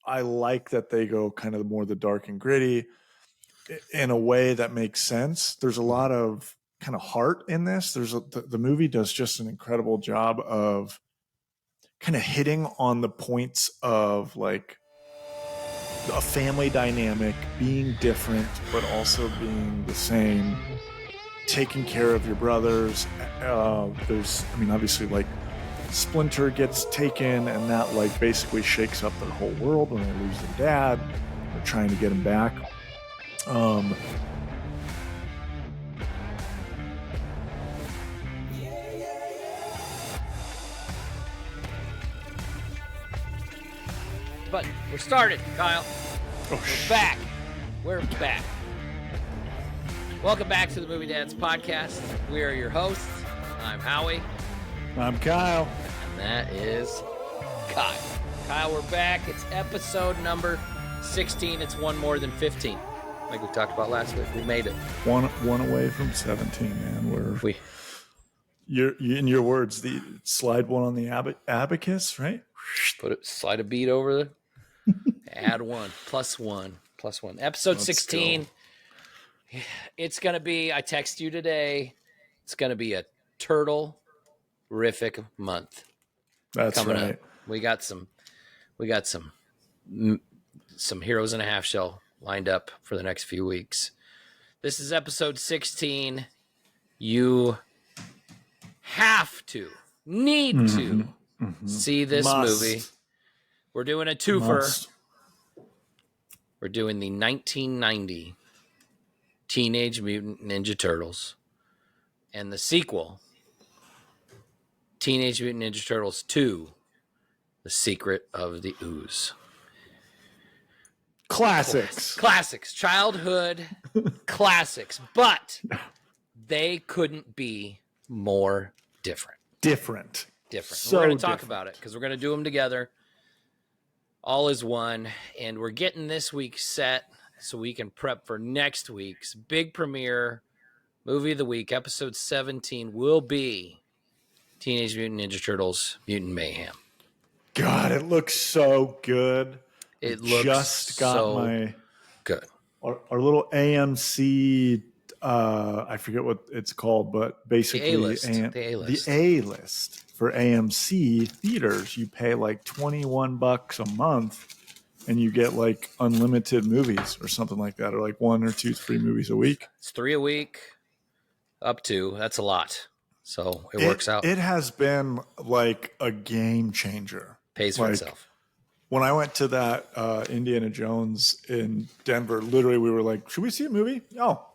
I like that they go kind of more the dark and gritty in a way that makes sense. There's a lot of kind of heart in this. The movie does just an incredible job of kind of hitting on the points of like a family dynamic being different, but also being the same, taking care of your brothers. Obviously like Splinter gets taken and that like basically shakes up their whole world when they lose their dad. They're trying to get him back. But we're started, Kyle. We're back. We're back. Welcome back to the Movie Dads Podcast. We are your hosts. I'm Howie. I'm Kyle. And that is Kyle. Kyle, we're back. It's episode number 16. It's one more than 15. Like we talked about last week. We made it. One away from 17, man. You're in your words, the slide one on the abacus, right? Slide a bead over the add one, plus one. Episode 16. It's going to be, I text you today, it's going to be a turtle-rific month. That's coming right. Up. We got some Heroes in a Half Shell lined up for the next few weeks. This is episode 16. You have to, need to see this movie. We're doing a twofer. We're doing the 1990 Teenage Mutant Ninja Turtles and the sequel, Teenage Mutant Ninja Turtles 2, The Secret of the Ooze. Classics. Childhood classics. But they couldn't be more different. So we're going to talk about it because we're going to do them together. All is one. And we're getting this week set so we can prep for next week's big premiere. Movie of the week, episode 17, will be Teenage Mutant Ninja Turtles Mutant Mayhem. God, it looks so good. It looks just got so my good. Our little AMC, I forget what it's called, but basically the A-list. The A-list for AMC theaters. You pay like $21 a month and you get like unlimited movies or something like that, or like 1 or 2, 3 movies a week. It's 3 a week, up to. That's a lot. So it works out. It has been like a game changer. Pays for itself. When I went to that Indiana Jones in Denver, literally we were like, should we see a movie? Oh,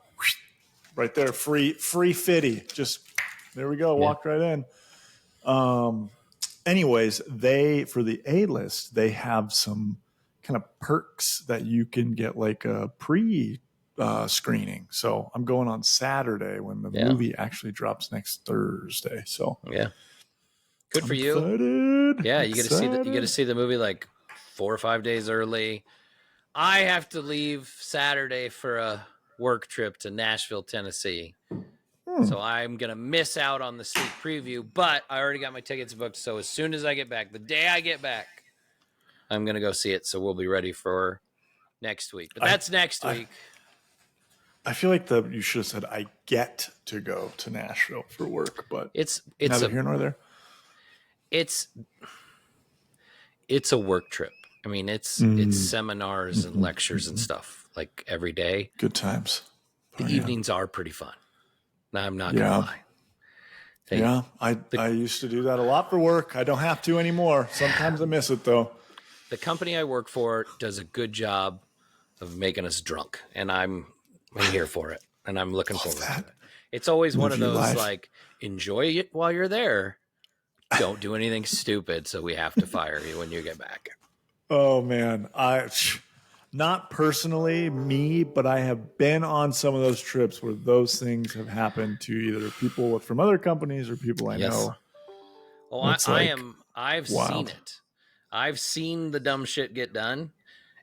right there, free fitty. Just there we go, walked right in. Anyways, for the A-list, they have some kind of perks that you can get like a screening. So I'm going on Saturday when the movie actually drops next Thursday. So good for you. Excited. Yeah, you get to see the movie like 4 or 5 days early. I have to leave Saturday for a work trip to Nashville, Tennessee. So I'm going to miss out on the sneak preview, but I already got my tickets booked. So as soon as I get back, the day I get back, I'm going to go see it. So we'll be ready for next week. But that's next week. I feel like you should have said I get to go to Nashville for work, but it's neither here nor there. It's a work trip. I mean, it's seminars and lectures and stuff like every day. Good times. The evenings are pretty fun. Now, I'm not going to lie. I used to do that a lot for work. I don't have to anymore. Sometimes I miss it, though. The company I work for does a good job of making us drunk, and I'm here for it, and I'm looking forward to it. It's always one of those, like, enjoy it while you're there. Don't do anything stupid, so we have to fire you when you get back. Oh, man. Not personally me, but I have been on some of those trips where those things have happened to either people from other companies or people I know. Well, I've seen it. I've seen the dumb shit get done,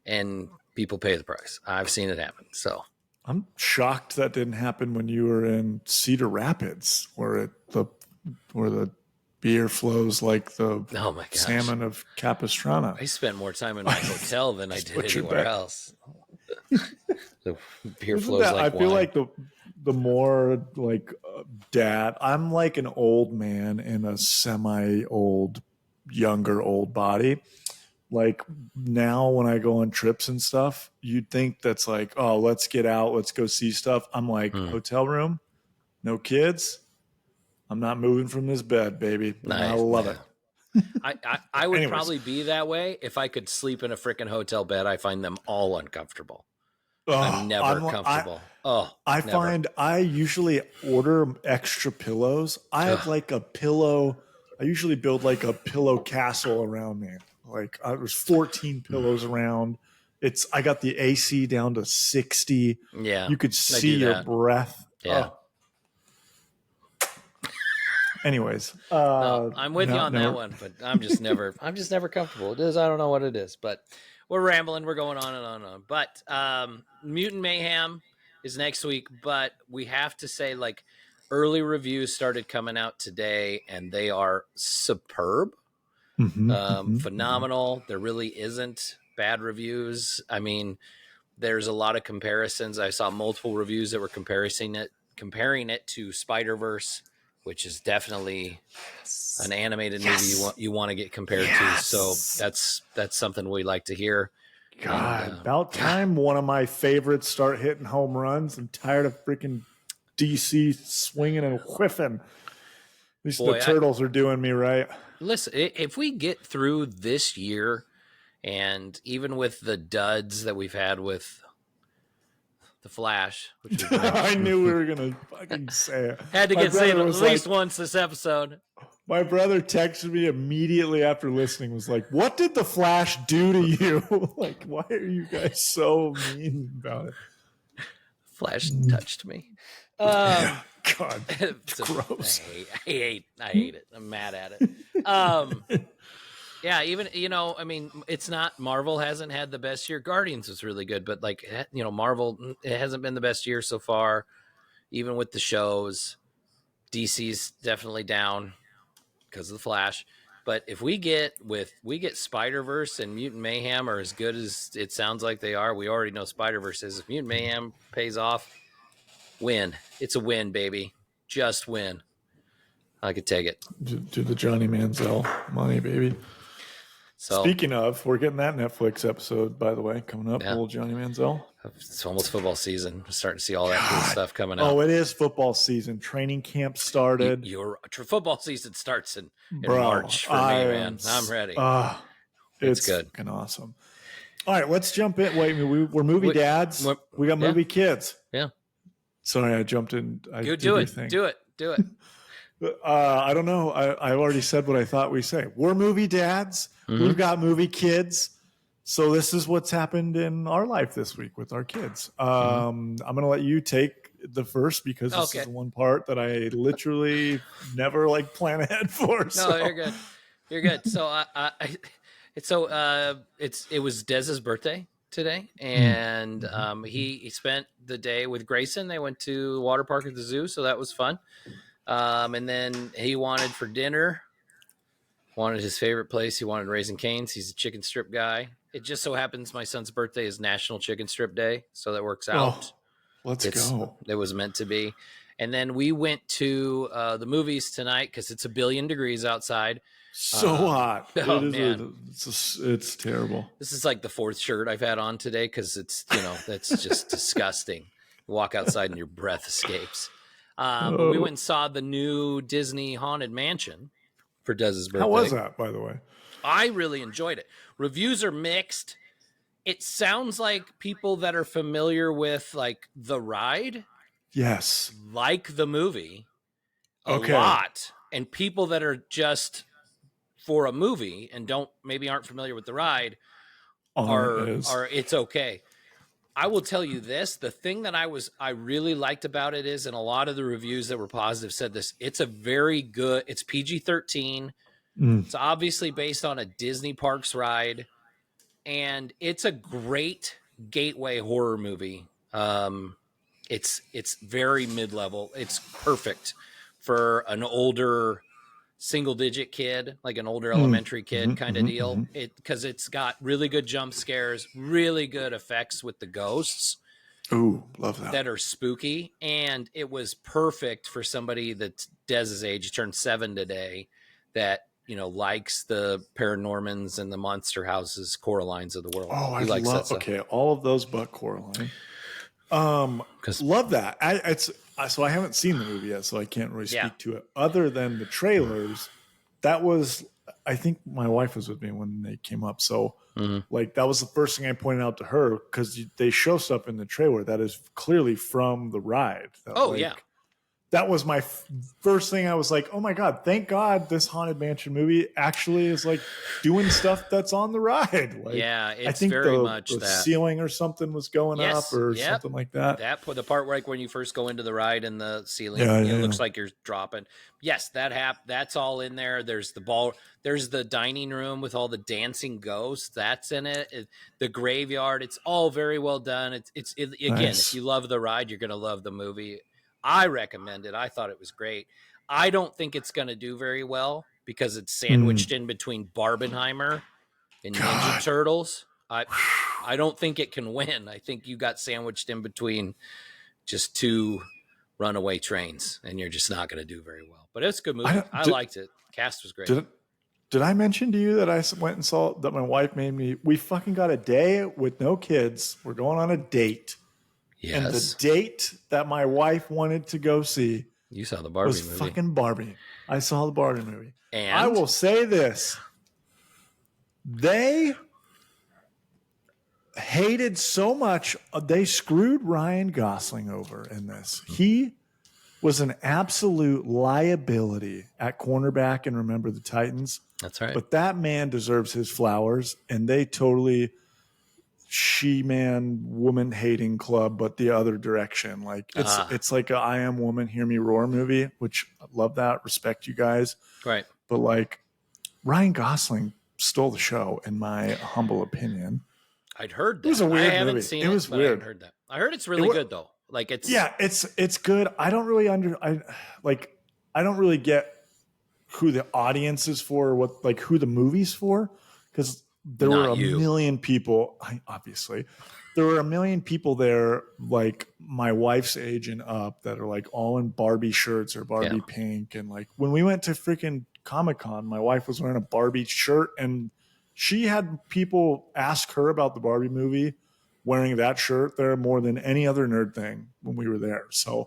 and people pay the price. I've seen it happen. So I'm shocked that didn't happen when you were in Cedar Rapids, where the beer flows like the Oh my gosh. salmon of Capistrano. I spent more time in my hotel than I did butchered anywhere that. else. The beer Isn't flows that? like I feel wine. like the more like dad. I'm like an old man in a semi old, younger old body. Like now, when I go on trips and stuff, you'd think that's like, oh, let's get out, let's go see stuff. I'm like, hotel room, no kids. I'm not moving from this bed, baby. And I Nice. love Yeah. it. I would Anyways. probably be that way if I could sleep in a freaking hotel bed. I find them all uncomfortable. Oh, I'm never comfortable. I never. find I usually order extra pillows. I have like a pillow. I usually build like a pillow castle around me. Like there's 14 pillows around. I got the AC down to 60. Yeah, You could see your breath. Yeah. Oh. Anyways, no, I'm with you on that one, but I'm just never comfortable. It is, I don't know what it is, but we're rambling. We're going on and on and on. But Mutant Mayhem is next week, but we have to say, like, early reviews started coming out today, and they are superb, phenomenal. There really isn't bad reviews. I mean, there's a lot of comparisons. I saw multiple reviews that were comparing it to Spider-Verse, which is definitely an animated movie you want to get compared to. So that's something we like to hear. God, about time one of my favorites start hitting home runs. I'm tired of freaking DC swinging and whiffing. At least the Turtles are doing me right. Listen, if we get through this year, and even with the duds that we've had with The Flash, which I knew we were gonna fucking say it. Had to get saved at least once this episode. My brother texted me immediately after listening, was like, "What did The Flash do to you? Like, why are you guys so mean about it?" Flash touched me. God, it's gross. I hate it. I'm mad at it. Yeah, even, I mean, it's not, Marvel hasn't had the best year. Guardians was really good, but like, Marvel, it hasn't been the best year so far, even with the shows. DC's definitely down because of the Flash. But if we get Spider-Verse and Mutant Mayhem are as good as it sounds like they are, we already know Spider-Verse is. If Mutant Mayhem pays off, win. It's a win, baby. Just win. I could take it. Do the Johnny Manziel money, baby. So, speaking of, we're getting that Netflix episode, by the way, coming up. Little Johnny Manziel. It's almost football season. We're starting to see all that cool stuff coming out. Oh, it is football season. Training camp started. Your football season starts in March for me, man. I'm ready. It's good. Fucking awesome. All right, let's jump in. Wait, we're movie dads. We got movie kids. Yeah. Sorry, I jumped in. Do it. I don't know. I already said what I thought we say. We're movie dads. Mm-hmm. We've got movie kids. So this is what's happened in our life this week with our kids. I'm going to let you take the first because this is the one part that I literally never plan ahead for. No, you're good. You're good. So it was Dez's birthday today, and he spent the day with Grayson. They went to the water park at the zoo, so that was fun. And then he wanted for dinner, his favorite place. He wanted Raising Cane's. He's a chicken strip guy. It just so happens my son's birthday is National Chicken Strip Day, so that works out. Let's go. It was meant to be. And then we went to the movies tonight because it's 1 billion degrees outside. So hot. Man. It's terrible. This is like the 4th shirt I've had on today because it's, that's just disgusting. You walk outside and your breath escapes. But we went and saw the new Disney Haunted Mansion for Dez's birthday. How was that, by the way? I really enjoyed it. Reviews are mixed. It sounds like people that are familiar with the ride, yes, like the movie a lot, and people that are just for a movie and aren't familiar with the ride are it's okay. I will tell you this, the thing that I really liked about it is, and a lot of the reviews that were positive said this, it's it's PG-13. It's obviously based on a Disney Parks ride, and it's a great gateway horror movie. It's very mid-level. It's perfect for an older single digit kid, like an older elementary kid kind of deal. Because it's got really good jump scares, really good effects with the ghosts. Ooh, love that. That are spooky, and it was perfect for somebody that's Dez's age, turned 7 today, that likes the Paranormans and the Monster Houses, Coralines of the world. Oh, He likes that stuff. Okay, all of those but Coraline. Love that. So I haven't seen the movie yet, so I can't really speak to it. Other than the trailers, that was, I think my wife was with me when they came up, so like that was the first thing I pointed out to her, because they show stuff in the trailer that is clearly from the ride. That was my first thing. I was like, oh my God, thank God this Haunted Mansion movie actually is like doing stuff that's on the ride. Like, it's I think very much the that ceiling or something was going up or something like that. The part where, like, when you first go into the ride and the ceiling, it looks like you're dropping. Yes, that's all in there. There's the ball. There's the dining room with all the dancing ghosts. That's in it. The graveyard. It's all very well done. Again, if you love the ride, you're going to love the movie. I recommend it. I thought it was great. I don't think it's going to do very well because it's sandwiched in between Barbenheimer and Ninja Turtles. I don't think it can win. I think you got sandwiched in between just 2 runaway trains, and you're just not going to do very well. But it's a good movie. I liked it. Cast was great. Did I mention to you that I went and saw that my wife made me? We fucking got a day with no kids. We're going on a date. Yes. And the date that my wife wanted to go see, you saw the Barbie movie. Fucking Barbie. I saw the Barbie movie. And I will say this. They hated so much. They screwed Ryan Gosling over in this. He was an absolute liability at cornerback in Remember the Titans. That's right. But that man deserves his flowers, and they totally she-man woman hating club, but the other direction. Like it's like a I Am Woman, Hear Me Roar movie, which I love that. Respect you guys. Right. But like Ryan Gosling stole the show, in my humble opinion. I'd heard that. It was a weird I haven't movie. seen it was weird. I heard that. I heard it's really good though. Like it's it's good. I don't really I don't really get who the audience is for, or who the movie's for, because there were a million people. Obviously, there were a million people there, like my wife's age and up, that are like all in Barbie shirts or Barbie pink. And like when we went to freaking Comic-Con, my wife was wearing a Barbie shirt, and she had people ask her about the Barbie movie wearing that shirt there more than any other nerd thing when we were there. So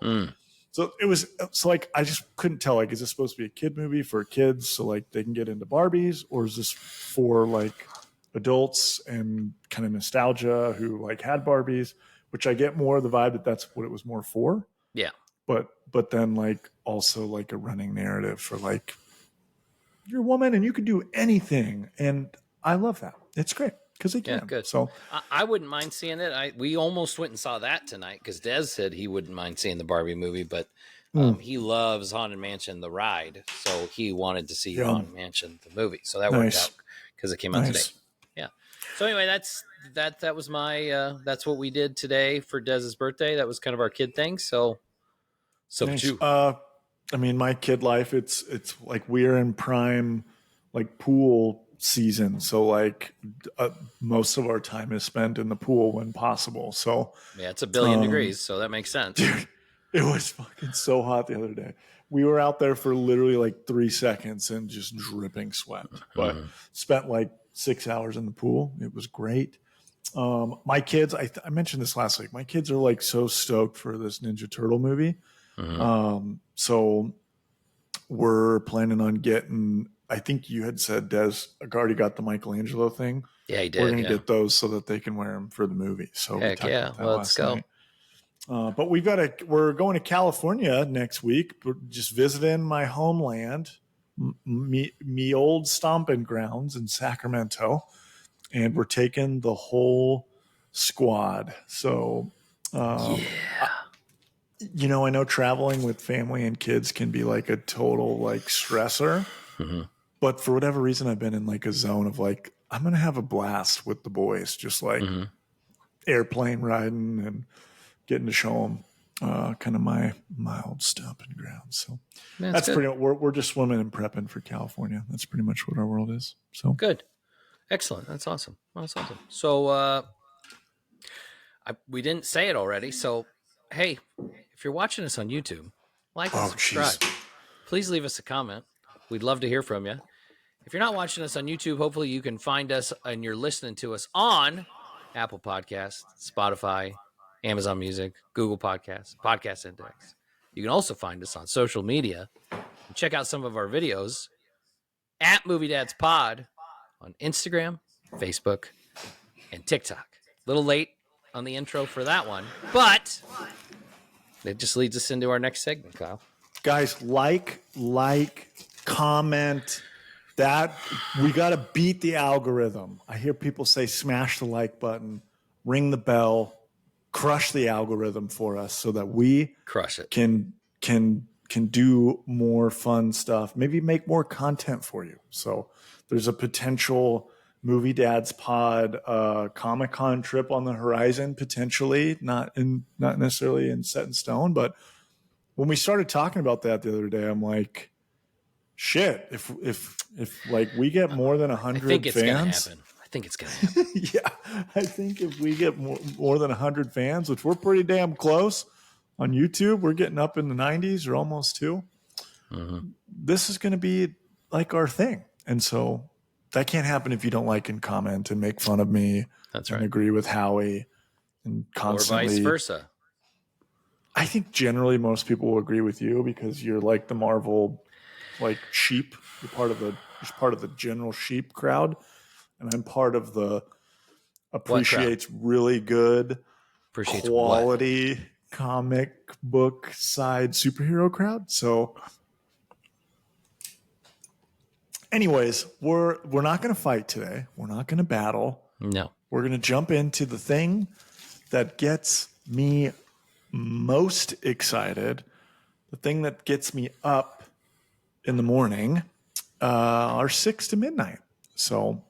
it was like I just couldn't tell, like, is this supposed to be a kid movie for kids so like they can get into Barbies, or is this for like adults and kind of nostalgia who like had Barbies, which I get more of the vibe that that's what it was more for. Yeah. But then like also like a running narrative for like, you're a woman and you can do anything. And I love that. It's great because they can. Yeah, good. So I wouldn't mind seeing it. We almost went and saw that tonight because Des said he wouldn't mind seeing the Barbie movie, but he loves Haunted Mansion, the ride. So he wanted to see Haunted Mansion, the movie. So that worked out because it came out today. Yeah. So anyway, that was my that's what we did today for Dez's birthday. That was kind of our kid thing. So I mean, my kid life, it's like we're in prime like pool season. So like most of our time is spent in the pool when possible. So yeah, it's 1 billion degrees. So that makes sense. Dude, it was fucking so hot the other day. We were out there for literally like 3 seconds and just dripping sweat, but spent like 6 hours in the pool. It was great. My kids, I mentioned this last week. My kids are like so stoked for this Ninja Turtle movie. So we're planning on getting, I think you had said, Des already got the Michelangelo thing. Yeah, he did. We're going to get those so that they can wear them for the movie. So heck yeah, well, let's go. But we're going to California next week. We're just visiting my homeland, me old stomping grounds in Sacramento, and we're taking the whole squad. So, I know traveling with family and kids can be like a total like stressor, but for whatever reason, I've been in like a zone of like, I'm going to have a blast with the boys, just like airplane riding and getting to show them kind of my mild stomping ground. So That's pretty. We're just swimming and prepping for California. That's pretty much what our world is. So good. Excellent. That's awesome. So we didn't say it already. So hey, if you're watching us on YouTube, like and subscribe. Geez. Please leave us a comment. We'd love to hear from you. If you're not watching us on YouTube, hopefully you can find us and you're listening to us on Apple Podcasts, Spotify, Amazon Music, Google Podcasts, Podcast Index. You can also find us on social media and check out some of our videos at Movie Dads Pod on Instagram, Facebook, and TikTok. A little late on the intro for that one, but it just leads us into our next segment, Kyle. Guys, like, comment. That we got to beat the algorithm. I hear people say smash the like button, ring the bell, crush the algorithm for us so that we crush it. Can do more fun stuff, maybe make more content for you. So there's a potential Movie Dads Pod Comic-Con trip on the horizon, potentially, not necessarily set in stone, but when we started talking about that the other day, I'm like, shit, if like we get more than 100 I think it's fans, gonna happen. I think it's gonna happen. Yeah, I think if we get more than 100 fans, which we're pretty damn close on YouTube, we're getting up in the 90s or almost two. Mm-hmm. This is going to be like our thing, and so that can't happen if you don't like and comment and make fun of me. That's and right. Agree with Howie and constantly, or vice versa. I think generally most people will agree with you because you're like the Marvel like sheep. You're part of the general sheep crowd, and I'm part of the appreciates really good quality comic book side superhero crowd. So anyways, we're not going to fight today. We're not going to battle. No. We're going to jump into the thing that gets me most excited, the thing that gets me up in the morning, our 6 to midnight. So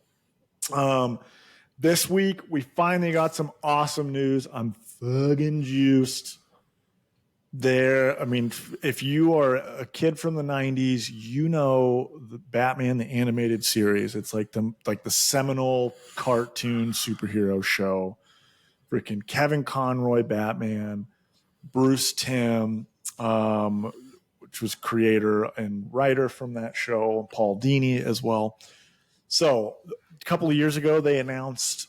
this week we finally got some awesome news. I'm fucking juiced. There, I mean, if you are a kid from the 90s, you know the Batman the animated series. It's like the seminal cartoon superhero show. Freaking Kevin Conroy Batman, Bruce Timm, which was creator and writer from that show, Paul Dini as well. So a couple of years ago, they announced,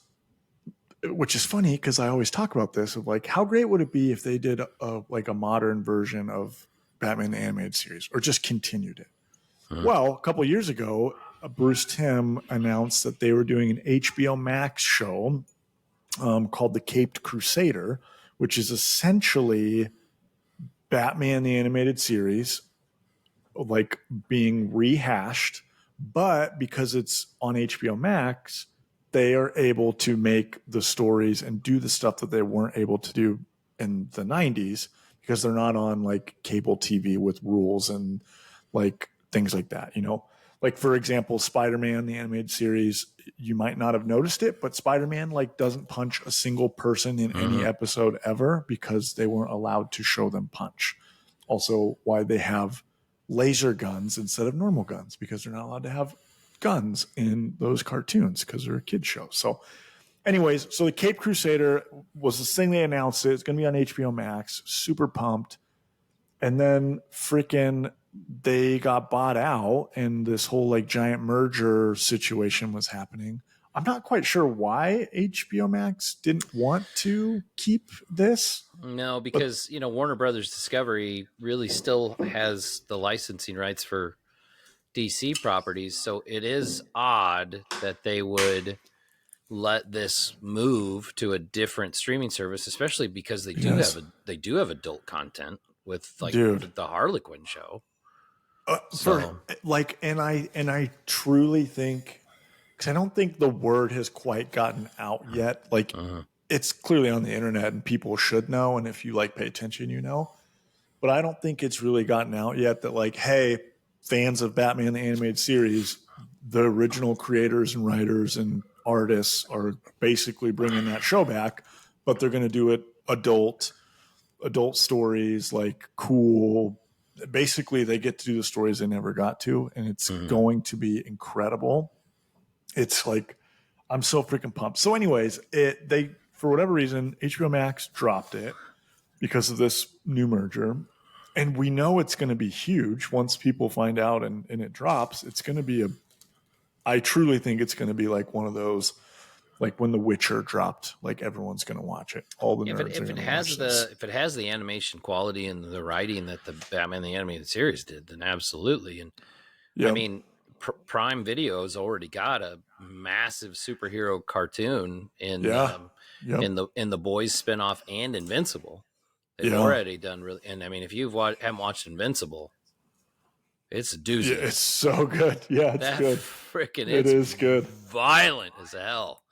which is funny because I always talk about this, of like, how great would it be if they did a modern version of Batman the Animated Series or just continued it? Well, a couple of years ago, Bruce Timm announced that they were doing an HBO Max show called The Caped Crusader, which is essentially Batman the Animated Series, like being rehashed, but because it's on HBO Max, they are able to make the stories and do the stuff that they weren't able to do in the 90s because they're not on like cable TV with rules and like things like that, you know? Like, for example, Spider-Man, the animated series, you might not have noticed it, but Spider-Man like doesn't punch a single person in any episode ever because they weren't allowed to show them punch. Also, why they have laser guns instead of normal guns because they're not allowed to have guns in those cartoons because they're a kid show. So anyways, so the Caped Crusader was this thing they announced. It's going to be on HBO Max. Super pumped. And then freaking they got bought out and this whole like giant merger situation was happening. I'm not quite sure why HBO Max didn't want to keep this. No, because, Warner Brothers Discovery really still has the licensing rights for DC properties. So it is odd that they would let this move to a different streaming service, especially because they do have adult content with like the Harlequin show. And I truly think, because I don't think the word has quite gotten out yet. Like it's clearly on the internet and people should know. And if you like pay attention, you know, but I don't think it's really gotten out yet that like, hey, fans of Batman the Animated Series, the original creators and writers and artists are basically bringing that show back, but they're going to do it adult, adult stories, like cool. Basically, they get to do the stories they never got to, and it's going to be incredible. It's like, I'm so freaking pumped. So, anyways, they for whatever reason, HBO Max dropped it because of this new merger. And we know it's going to be huge once people find out and it drops. It's going to be I truly think it's going to be like one of those, like when The Witcher dropped, like everyone's going to watch it. All the nerds are going to watch this. If it has the animation quality and the writing that the Batman the Animated Series did, then absolutely. And I mean, Prime Video's already got a massive superhero cartoon in the Boys spinoff and Invincible. They've already done really, and I mean, if you haven't watched Invincible, it's a doozy. Yeah, it's so good. Yeah, it's good. It is good. Violent as hell.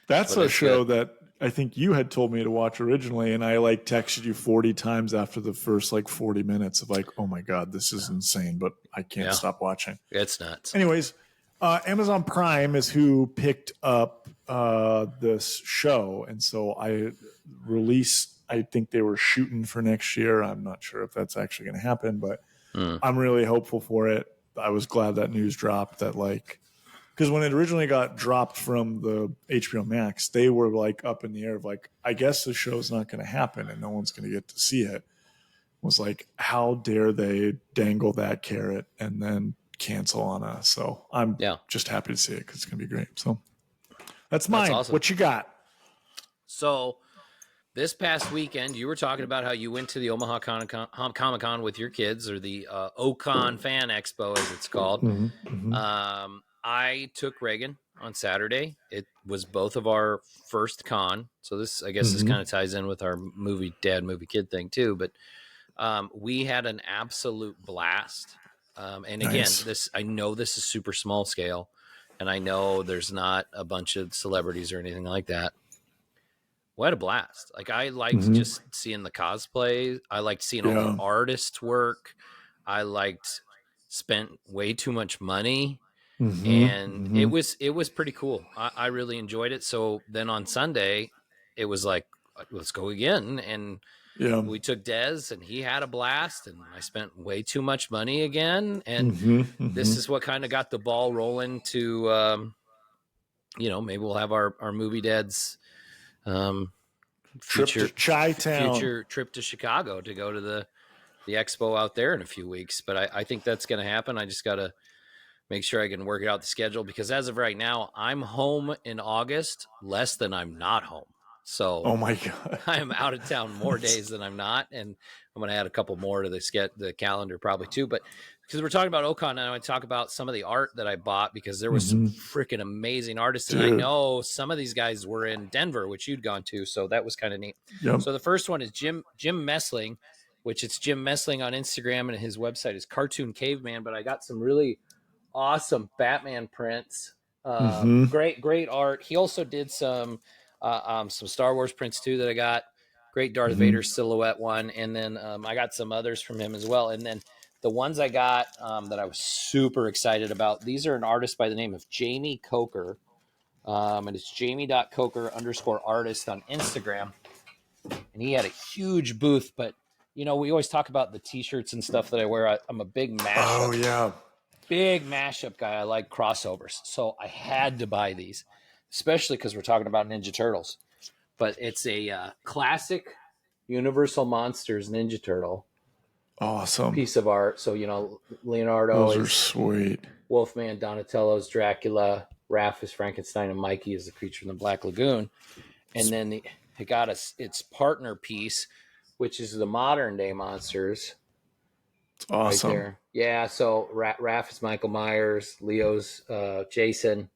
That's a show that I think you had told me to watch originally, and I like texted you 40 times after the first like 40 minutes of like, oh my God, this is insane, but I can't stop watching. It's nuts. Anyways, Amazon Prime is who picked up this show, and so I think they were shooting for next year. I'm not sure if that's actually going to happen, but I'm really hopeful for it. I was glad that news dropped that because when it originally got dropped from the HBO Max, they were like up in the air of like, I guess the show's not going to happen and no one's going to get to see it. It was like, how dare they dangle that carrot and then cancel on us? So I'm just happy to see it because it's going to be great. So that's mine. Awesome. What you got? So this past weekend, you were talking about how you went to the Omaha Comic-Con with your kids, or the Ocon Fan Expo, as it's called. I took Reagan on Saturday. It was both of our first con. So this, I guess, this kind of ties in with our movie kid thing too. But we had an absolute blast. And again, I know this is super small scale, and I know there's not a bunch of celebrities or anything like that. We had a blast. Like, I liked just seeing the cosplay. I liked seeing all the artists work. I spent way too much money. And it was pretty cool. I really enjoyed it. So then on Sunday, it was like, let's go again. And we took Dez, and he had a blast, and I spent way too much money again. And this is what kind of got the ball rolling to, maybe we'll have our movie dads trip to Chi-Town. Future trip to Chicago to go to the expo out there in a few weeks. But I think that's going to happen. I just got to make sure I can work it out the schedule, because as of right now, I'm home in August less than I'm not home. So, oh my God, I'm out of town more days than I'm not, and I'm going to add a couple more to the calendar probably too. But because we're talking about Ocon, and I want to talk about some of the art that I bought, because there was some freaking amazing artists, and I know some of these guys were in Denver, which you'd gone to, so that was kind of neat. So the first one is Jim Messling, which it's Jim Messling on Instagram, and his website is Cartoon Caveman. But I got some really awesome Batman prints. Great art. He also did some Star Wars prints too that I got. Great Darth Vader silhouette one, and then I got some others from him as well. And then the ones I got that I was super excited about, these are an artist by the name of Jamie Coker, and it's jamie.coker_artist on Instagram. And he had a huge booth, but we always talk about the t-shirts and stuff that I wear. I'm a big mashup. Big mashup guy. I like crossovers. So I had to buy these, especially because we're talking about Ninja Turtles. But it's a classic Universal Monsters Ninja Turtle. Awesome. Piece of art. So, Leonardo Those are sweet. Wolfman, Donatello's Dracula, Raph is Frankenstein, and Mikey is the creature in the Black Lagoon. And then it got its partner piece, which is the modern day monsters. It's awesome. Right there. Yeah, so Raph is Michael Myers, Leo's Jason,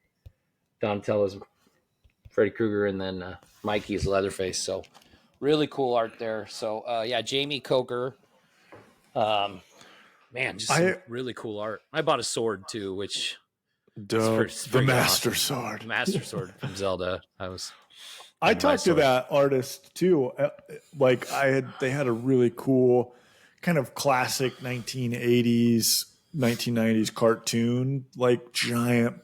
Donatello's Freddy Krueger, and then Mikey's Leatherface. So really cool art there. So Jamie Coker. Just some really cool art. I bought a sword too, which the Master Sword. Master Sword from Zelda. I talked to that artist too. They had a really cool kind of classic 1980s, 1990s cartoon, like giant,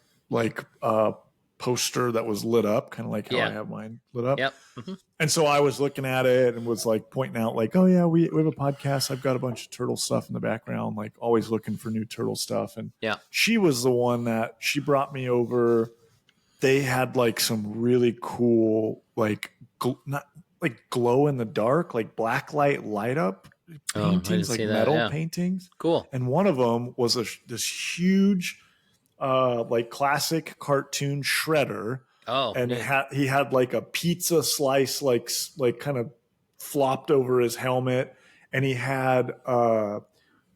poster that was lit up, kind of like how I have mine lit up. Yep. Mm-hmm. And so I was looking at it and was like pointing out like, oh yeah, we have a podcast. I've got a bunch of turtle stuff in the background, like always looking for new turtle stuff. And she was the one that she brought me over. They had like some really cool, like not like glow in the dark, like black light up paintings, like metal paintings. Cool. And one of them was this huge, like classic cartoon shredder. Oh, and he had like a pizza slice, like kind of flopped over his helmet, and he had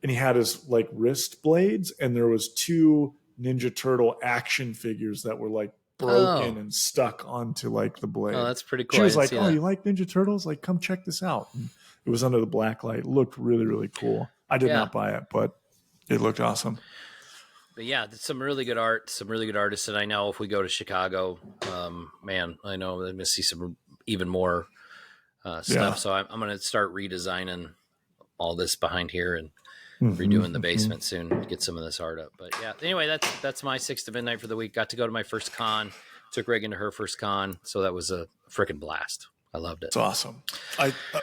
his like wrist blades, and there was 2 Ninja Turtle action figures that were like broken and stuck onto like the blade. Oh, that's pretty cool. She was like, "Oh, you like Ninja Turtles? Like, come check this out." And it was under the black light. It looked really, really cool. I did not buy it, but it looked awesome. But yeah, some really good art, some really good artists. And I know if we go to Chicago, man, I know I'm going to see some even more stuff. So I'm going to start redesigning all this behind here and redoing the basement soon to get some of this art up. But yeah, anyway, that's my 6 to midnight for the week. Got to go to my first con. Took Reagan to her first con. So that was a freaking blast. I loved it. It's awesome.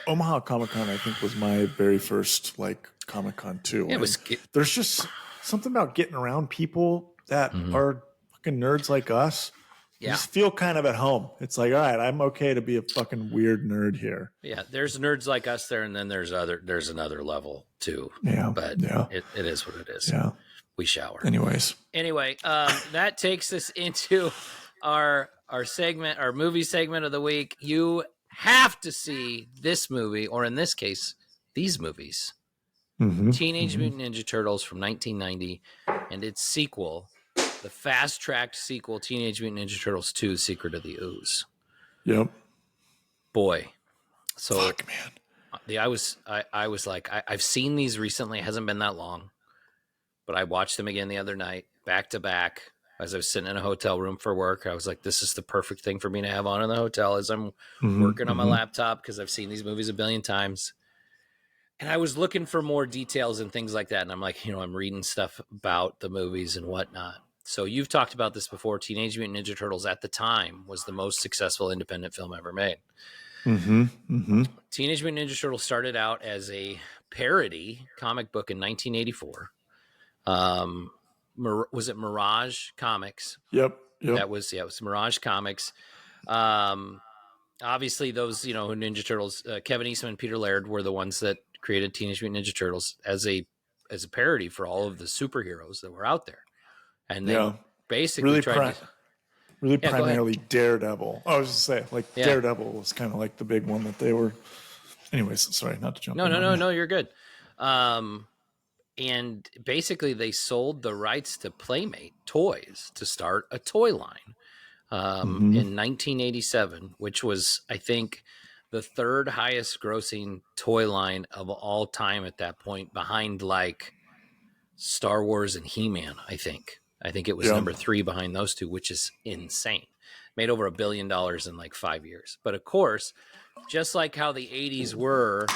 Omaha Comic Con, I think, was my very first like Comic Con too. There's just something about getting around people that are fucking nerds like us. You just feel kind of at home. It's like, all right, I'm okay to be a fucking weird nerd here. Yeah, there's nerds like us there, and then there's another level too. Yeah, but it is what it is. Yeah, we shower. Anyway, that takes us into our segment, our movie segment of the week. You have to see this movie, or in this case, these movies. Teenage Mutant Ninja Turtles from 1990 and its sequel, the fast-tracked sequel, Teenage Mutant Ninja Turtles 2, Secret of the Ooze. Yep. Boy. So, fuck, man. I was like, I've seen these recently. It hasn't been that long. But I watched them again the other night, back to back, as I was sitting in a hotel room for work. I was like, this is the perfect thing for me to have on in the hotel as I'm working on my laptop, because I've seen these movies a billion times. And I was looking for more details and things like that. And I'm like, I'm reading stuff about the movies and whatnot. So you've talked about this before. Teenage Mutant Ninja Turtles at the time was the most successful independent film ever made. Teenage Mutant Ninja Turtles started out as a parody comic book in 1984. Was it Mirage Comics? Yep. It was Mirage Comics. Obviously, those Ninja Turtles, Kevin Eastman and Peter Laird were the ones that created Teenage Mutant Ninja Turtles as a parody for all of the superheroes that were out there, and they basically primarily Daredevil. I was just saying, like Daredevil was kind of like the big one that they were. Anyways, sorry, not to jump. No, you're good. And basically, they sold the rights to Playmate Toys to start a toy line in 1987, which was, I think, the 3rd highest grossing toy line of all time at that point, behind like Star Wars and He-Man, I think. I think it was number 3 behind those two, which is insane. Made over $1 billion in like 5 years. But of course, just like how the 80s were,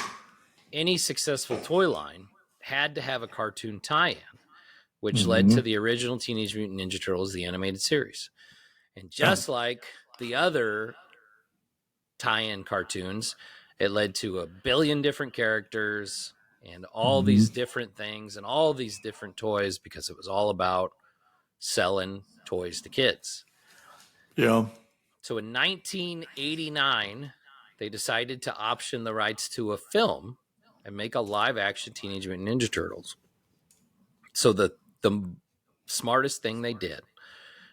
any successful toy line had to have a cartoon tie-in, which led to the original Teenage Mutant Ninja Turtles, the animated series. And just like the other tie-in cartoons, it led to 1 billion different characters and all these different things and all these different toys, because it was all about selling toys to kids. Yeah. So in 1989, they decided to option the rights to a film and make a live-action Teenage Mutant Ninja Turtles. So the smartest thing they did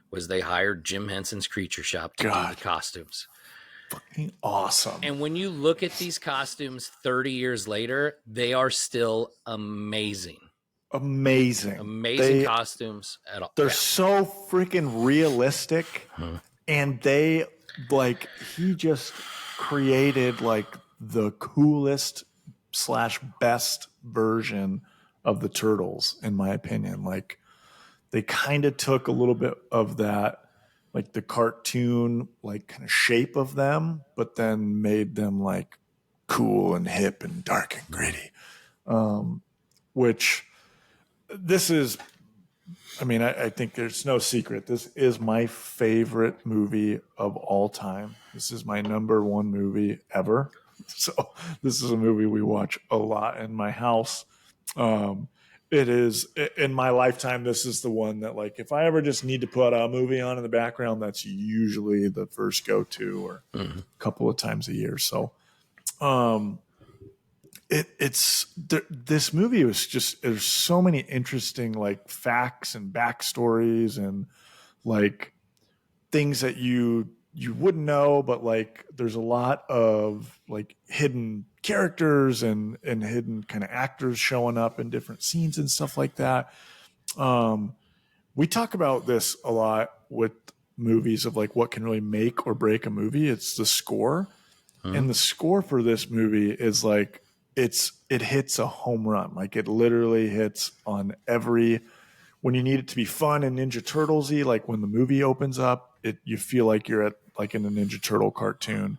was they hired Jim Henson's Creature Shop to do the costumes. Fucking awesome. And when you look at these costumes 30 years later, they are still amazing. Amazing costumes at all. They're so freaking realistic. And they, like, he just created, like, the coolest / best version of the Turtles, in my opinion. Like, they kind of took a little bit of that, like the cartoon, like kind of shape of them, but then made them like cool and hip and dark and gritty. Which this is I mean, I think there's no secret. This is my favorite movie of all time. This is my number one movie ever. So this is a movie we watch a lot in my house. Um, it is in my lifetime. This is the one that, like, if I ever just need to put a movie on in the background, that's usually the first go-to, or a couple of times a year. So, um, this movie was just, there's so many interesting like facts and backstories and like things that you wouldn't know, but like there's a lot of like hidden characters and hidden kind of actors showing up in different scenes and stuff like that. um we talk about this a lot with movies of like what can really make or break a movie. It's the score. And the score for this movie is like, it hits a home run. Like it literally hits on every, when you need it to be fun and Ninja Turtlesy, like when the movie opens up, you feel like you're at like in a Ninja Turtle cartoon.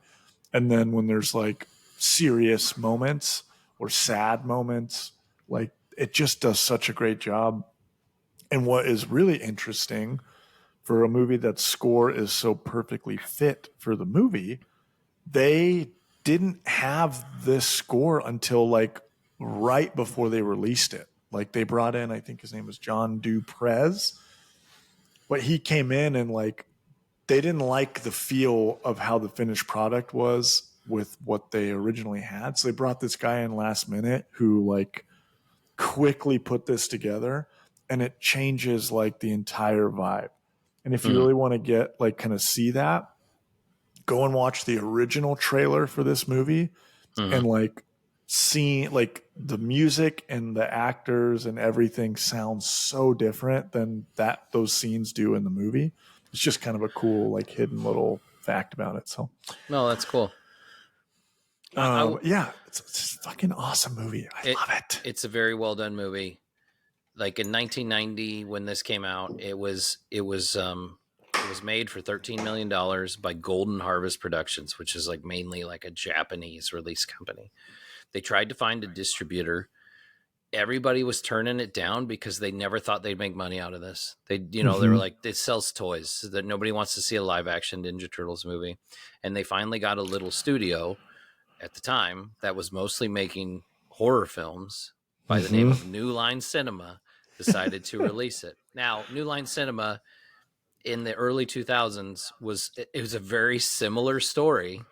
And then when there's like serious moments or sad moments, like it just does such a great job. And what is really interesting for a movie that score is so perfectly fit for the movie, they didn't have this score until like right before they released it. Like they brought in, I think his name was John Duprez, but he came in and like they didn't like the feel of how the finished product was with what they originally had. So they brought this guy in last minute who like quickly put this together, and it changes like the entire vibe. And if you really want to get like kind of see that, go and watch the original trailer for this movie and like seeing like the music and the actors and everything sounds so different than that those scenes do in the movie. It's just kind of a cool like hidden little fact about it. So No, that's cool. I yeah, it's a fucking awesome movie. I love it. It's a very well done movie. Like in 1990, when this came out, it was made for $13 million by Golden Harvest Productions, which is like mainly like a Japanese release company. They tried to find a distributor. Everybody was turning it down because they never thought they'd make money out of this. They were like, it sells toys, so that nobody wants to see a live action Ninja Turtles movie. And they finally got a little studio at the time that was mostly making horror films by the name of New Line Cinema, decided to release it. Now, New Line Cinema in the early 2000s was a very similar story.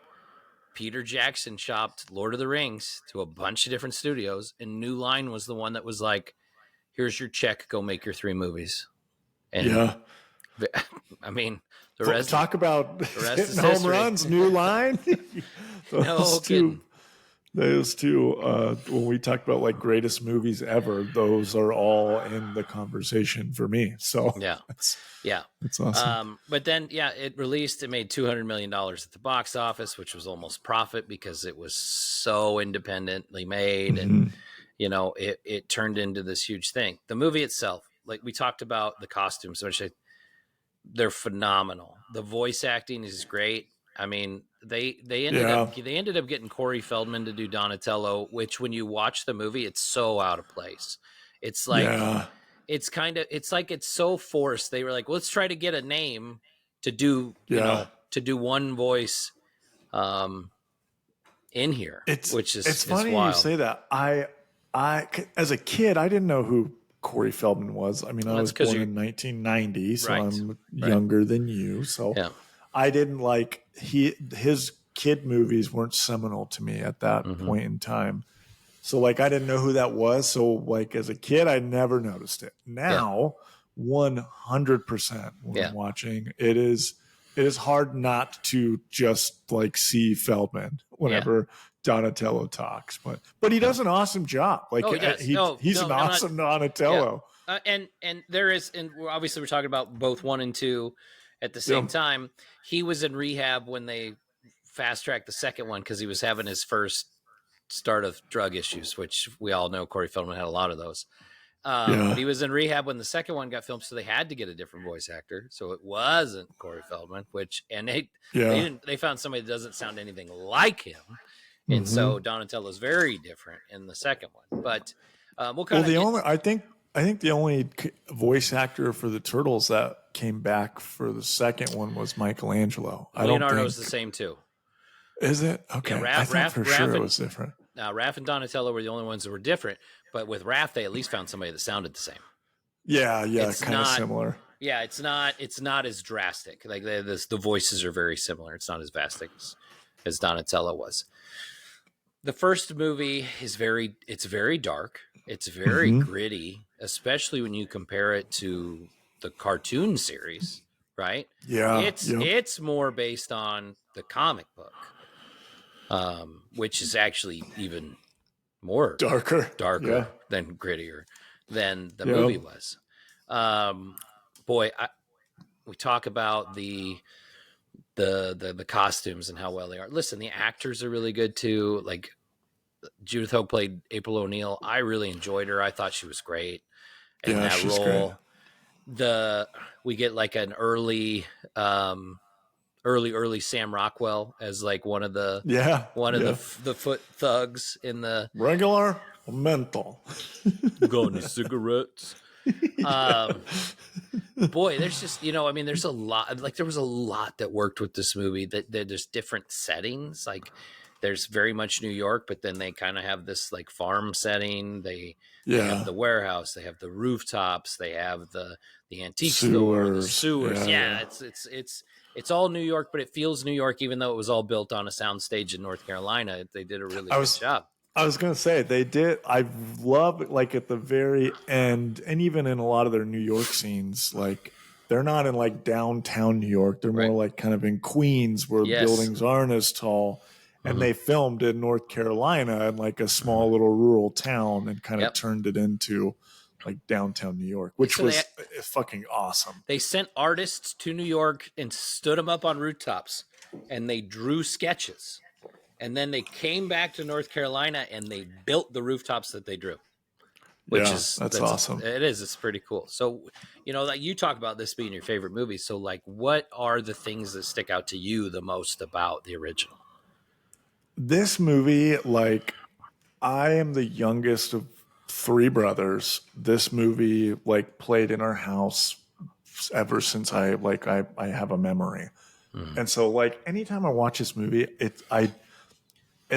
Peter Jackson shopped Lord of the Rings to a bunch of different studios, and New Line was the one that was like, here's your check, go make your 3 movies. And yeah, I mean, talk about the rest hitting is home history. runs. New Line. No kidding. Those two, when we talk about like greatest movies ever, those are all in the conversation for me. So yeah, it's awesome. But then, it released. It made $200 million at the box office, which was almost profit because it was so independently made, and it turned into this huge thing. The movie itself, like we talked about, the costumes, which they're phenomenal. The voice acting is great. I mean, they ended up getting Corey Feldman to do Donatello, which when you watch the movie, it's so out of place. It's like it's so forced. They were like, let's try to get a name to do to do one voice in here, which is it's funny wild. you say that. I as a kid, I didn't know who Corey Feldman was. I mean, I was born in 1990, so I'm younger than you. So I didn't like his kid movies weren't seminal to me at that point in time. So like I didn't know who that was. So like as a kid, I never noticed it. Now, 100% when I'm watching, it is hard not to just like see Feldman whenever Donatello talks. But he does an awesome job. Like he's an awesome Donatello. And there is, and obviously we're talking about both 1 and 2 at the same time. He was in rehab when they fast tracked the second one because he was having his first start of drug issues, which we all know Corey Feldman had a lot of those. But he was in rehab when the second one got filmed, so they had to get a different voice actor. So it wasn't Corey Feldman, they found somebody that doesn't sound anything like him. And so Donatello's very different in the second one. But I think I think the only voice actor for the Turtles that came back for the second one was Michelangelo. I don't Leonardo's think. the same too. Is it? Yeah, Okay. I thought for sure it was different. Raph and Donatello were the only ones that were different, but with Raph, they at least found somebody that sounded the same. Yeah, It's kind of not. similar. Yeah, it's not as drastic. Like the voices are very similar. It's not as drastic as Donatello was. The first movie is very dark. It's very gritty, especially when you compare it to the cartoon series, right? Yeah. Yep. It's more based on the comic book, which is actually even more Darker. darker Yeah. than grittier than the Yep. movie was. Boy, we talk about the costumes and how well they are. Listen, the actors are really good too. Like Judith Hogue played April O'Neil. I really enjoyed her. I thought she was great in Yeah, that she's great. role. We get like an early Sam Rockwell as like one of the Yeah. the foot thugs in the Regular or mental. got any cigarettes. Boy, there's just there's a lot. Like there was a lot that worked with this movie. That there's different settings. Like there's very much New York, but then they kind of have this like farm setting. They have the warehouse, they have the rooftops, they have the antique store, the sewers. Yeah, it's all New York, but it feels New York, even though it was all built on a soundstage in North Carolina. They did a really good job. I was going to say they did. I love like at the very end, and even in a lot of their New York scenes, like they're not in like downtown New York. They're more like kind of in Queens where buildings aren't as tall. And they filmed in North Carolina in like a small little rural town and kind of turned it into like downtown New York, which was fucking awesome. They sent artists to New York and stood them up on rooftops and they drew sketches. And then they came back to North Carolina and they built the rooftops that they drew. Which is that's awesome. It is. It's pretty cool. So, like you talk about this being your favorite movie. So, like, what are the things that stick out to you the most about the original? This movie, like, I am the youngest of three brothers. This movie, like, played in our house ever since I have a memory. And so, like, anytime I watch this movie, it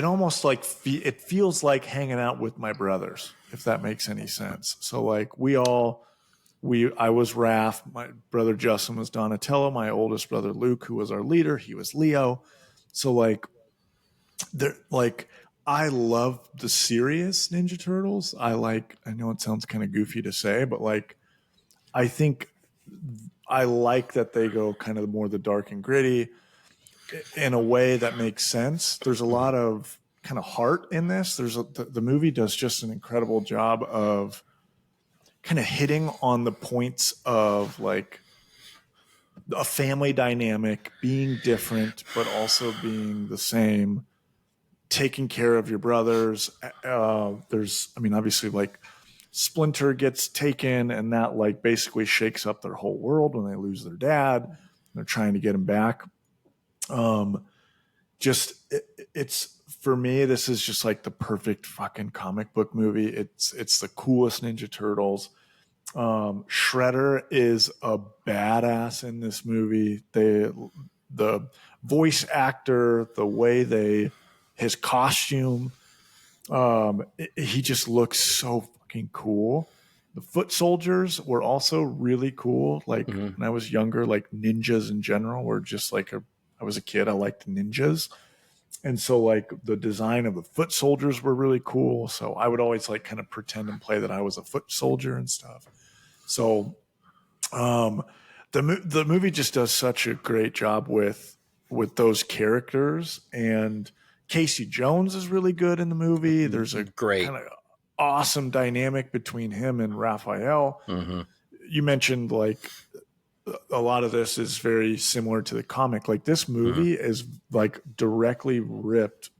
almost like it feels like hanging out with my brothers, if that makes any sense. So like I was Raph, my brother Justin was Donatello, my oldest brother Luke, who was our leader, he was Leo. So like I love the serious Ninja Turtles. I know it sounds kind of goofy to say, but like I think I like that they go kind of more the dark and gritty in a way that makes sense. There's a lot of kind of heart in this. The movie does just an incredible job of kind of hitting on the points of like a family dynamic being different, but also being the same, taking care of your brothers. Obviously like Splinter gets taken and that like basically shakes up their whole world when they lose their dad. They're trying to get him back. It's for me, this is just like the perfect fucking comic book movie. It's the coolest Ninja Turtles. Shredder is a badass in this movie. The voice actor, the way his costume, he just looks so fucking cool. The foot soldiers were also really cool. Like when I was younger, like ninjas in general were just like I was a kid. I liked ninjas. And so like the design of the foot soldiers were really cool. So I would always like kind of pretend and play that I was a foot soldier and stuff. So the movie just does such a great job with those characters, and Casey Jones is really good in the movie. There's a great kind of awesome dynamic between him and Raphael. You mentioned like a lot of this is very similar to the comic. Like this movie is like directly ripped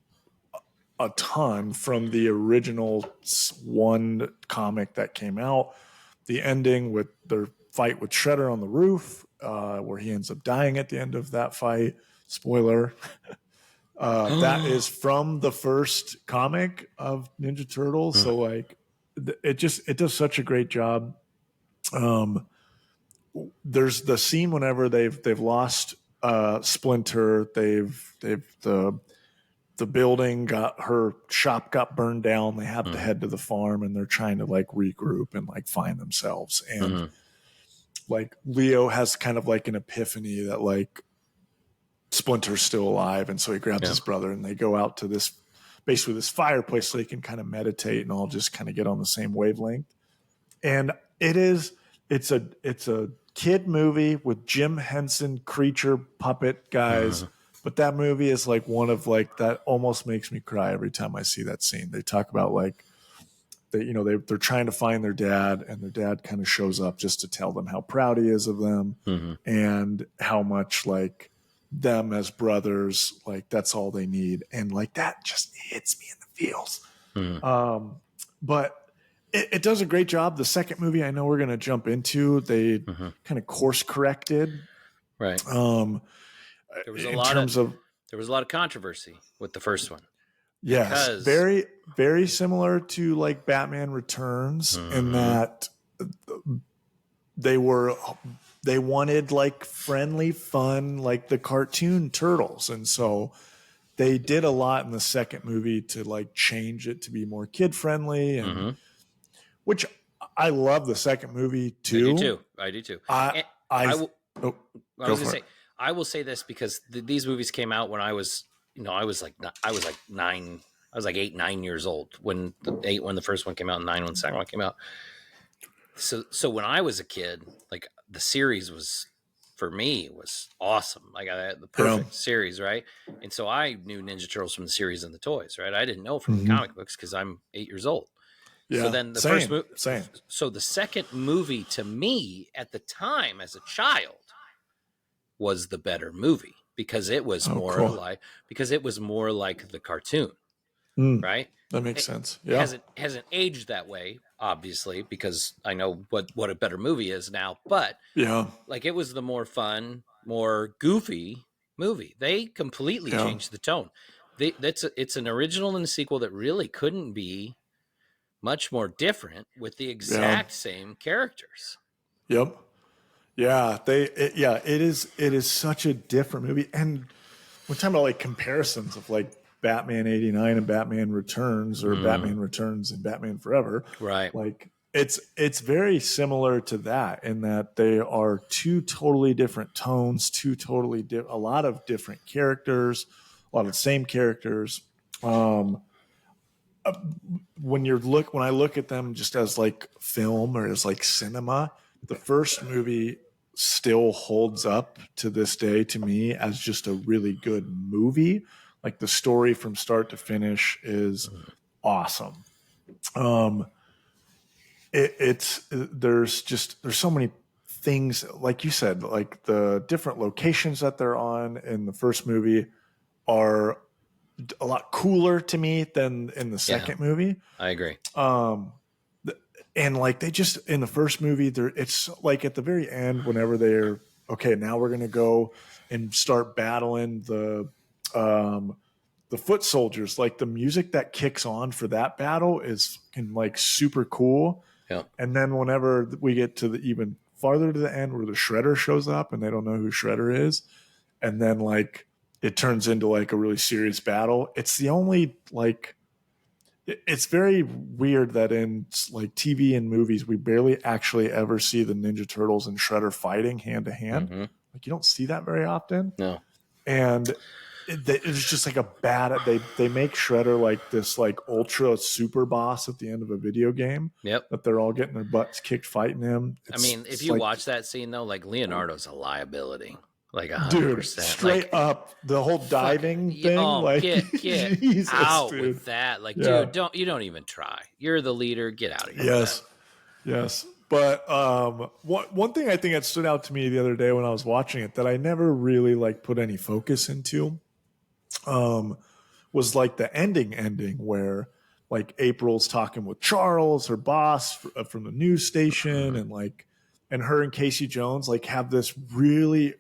a ton from the original one comic that came out. The ending with their fight with Shredder on the roof, where he ends up dying at the end of that fight. Spoiler. That is from the first comic of Ninja Turtles. So like it does such a great job. There's the scene whenever they've lost Splinter, the building her shop got burned down. They have to head to the farm, and they're trying to like regroup and like find themselves. And like Leo has kind of like an epiphany that like Splinter's still alive, and so he grabs his brother, and they go out to this basically this fireplace so they can kind of meditate and all just kind of get on the same wavelength. And it's a kid movie with Jim Henson creature puppet guys. But that movie is like one of like that almost makes me cry every time I see that scene. They talk about like they're trying to find their dad, and their dad kind of shows up just to tell them how proud he is of them and how much like them as brothers, like that's all they need. And like that just hits me in the feels. But it does a great job. The second movie I know we're going to jump into, they kind of course corrected. Right. There was a lot of controversy with the first one. Yes, very, very similar to like Batman Returns in that they wanted like friendly fun, like the cartoon turtles. And so they did a lot in the second movie to like change it to be more kid friendly, and which I love the second movie too. I do too. I was going to say, I will say this because these movies came out when I was like 9. I was like 8, 9 years old when the first one came out, and 9 when the second one came out. So when I was a kid, like the series was, for me, was awesome. Like the perfect series, right? And so I knew Ninja Turtles from the series and the toys, right? I didn't know from the comic books because I'm 8 years old. Yeah, so then the first movie, so the second movie to me at the time as a child was the better movie because it was more like the cartoon, right? That makes sense. Yeah, hasn't aged that way, obviously, because I know what a better movie is now. But like it was the more fun, more goofy movie. They completely changed the tone. It's an original and a sequel that really couldn't be much more different with the exact same characters. Yep. Yeah, it is such a different movie. And we're talking about like comparisons of like Batman 89 and Batman Returns, or Batman Returns and Batman Forever. Right. Like it's very similar to that in that they are two totally different tones, a lot of different characters, a lot of the same characters. When I look at them just as like film or as like cinema, the first movie still holds up to this day to me as just a really good movie. Like the story from start to finish is awesome. There's so many things, like you said, like the different locations that they're on in the first movie are a lot cooler to me than in the second movie. I agree. And like they just in the first movie, it's like at the very end, whenever they're okay, now we're gonna go and start battling the foot soldiers. Like the music that kicks on for that battle is like super cool. Yeah. And then whenever we get to the even farther to the end, where the Shredder shows up and they don't know who Shredder is, and then like it turns into like a really serious battle. It's the only like. It's very weird that in like TV and movies, we barely actually ever see the Ninja Turtles and Shredder fighting hand to hand. Like you don't see that very often. No. And it's just like they make Shredder like this like ultra super boss at the end of a video game. Yep. That they're all getting their butts kicked fighting him. If you watch that scene though, like Leonardo's a liability. Like 100%. Dude, straight like, up the whole diving thing. Like get Jesus, out dude. with that. Like, dude, don't even try. You're the leader. Get out of here. Yes. But one thing I think that stood out to me the other day when I was watching it that I never really like put any focus into was like the ending where like April's talking with Charles, her boss from the news station, and her and Casey Jones like have this really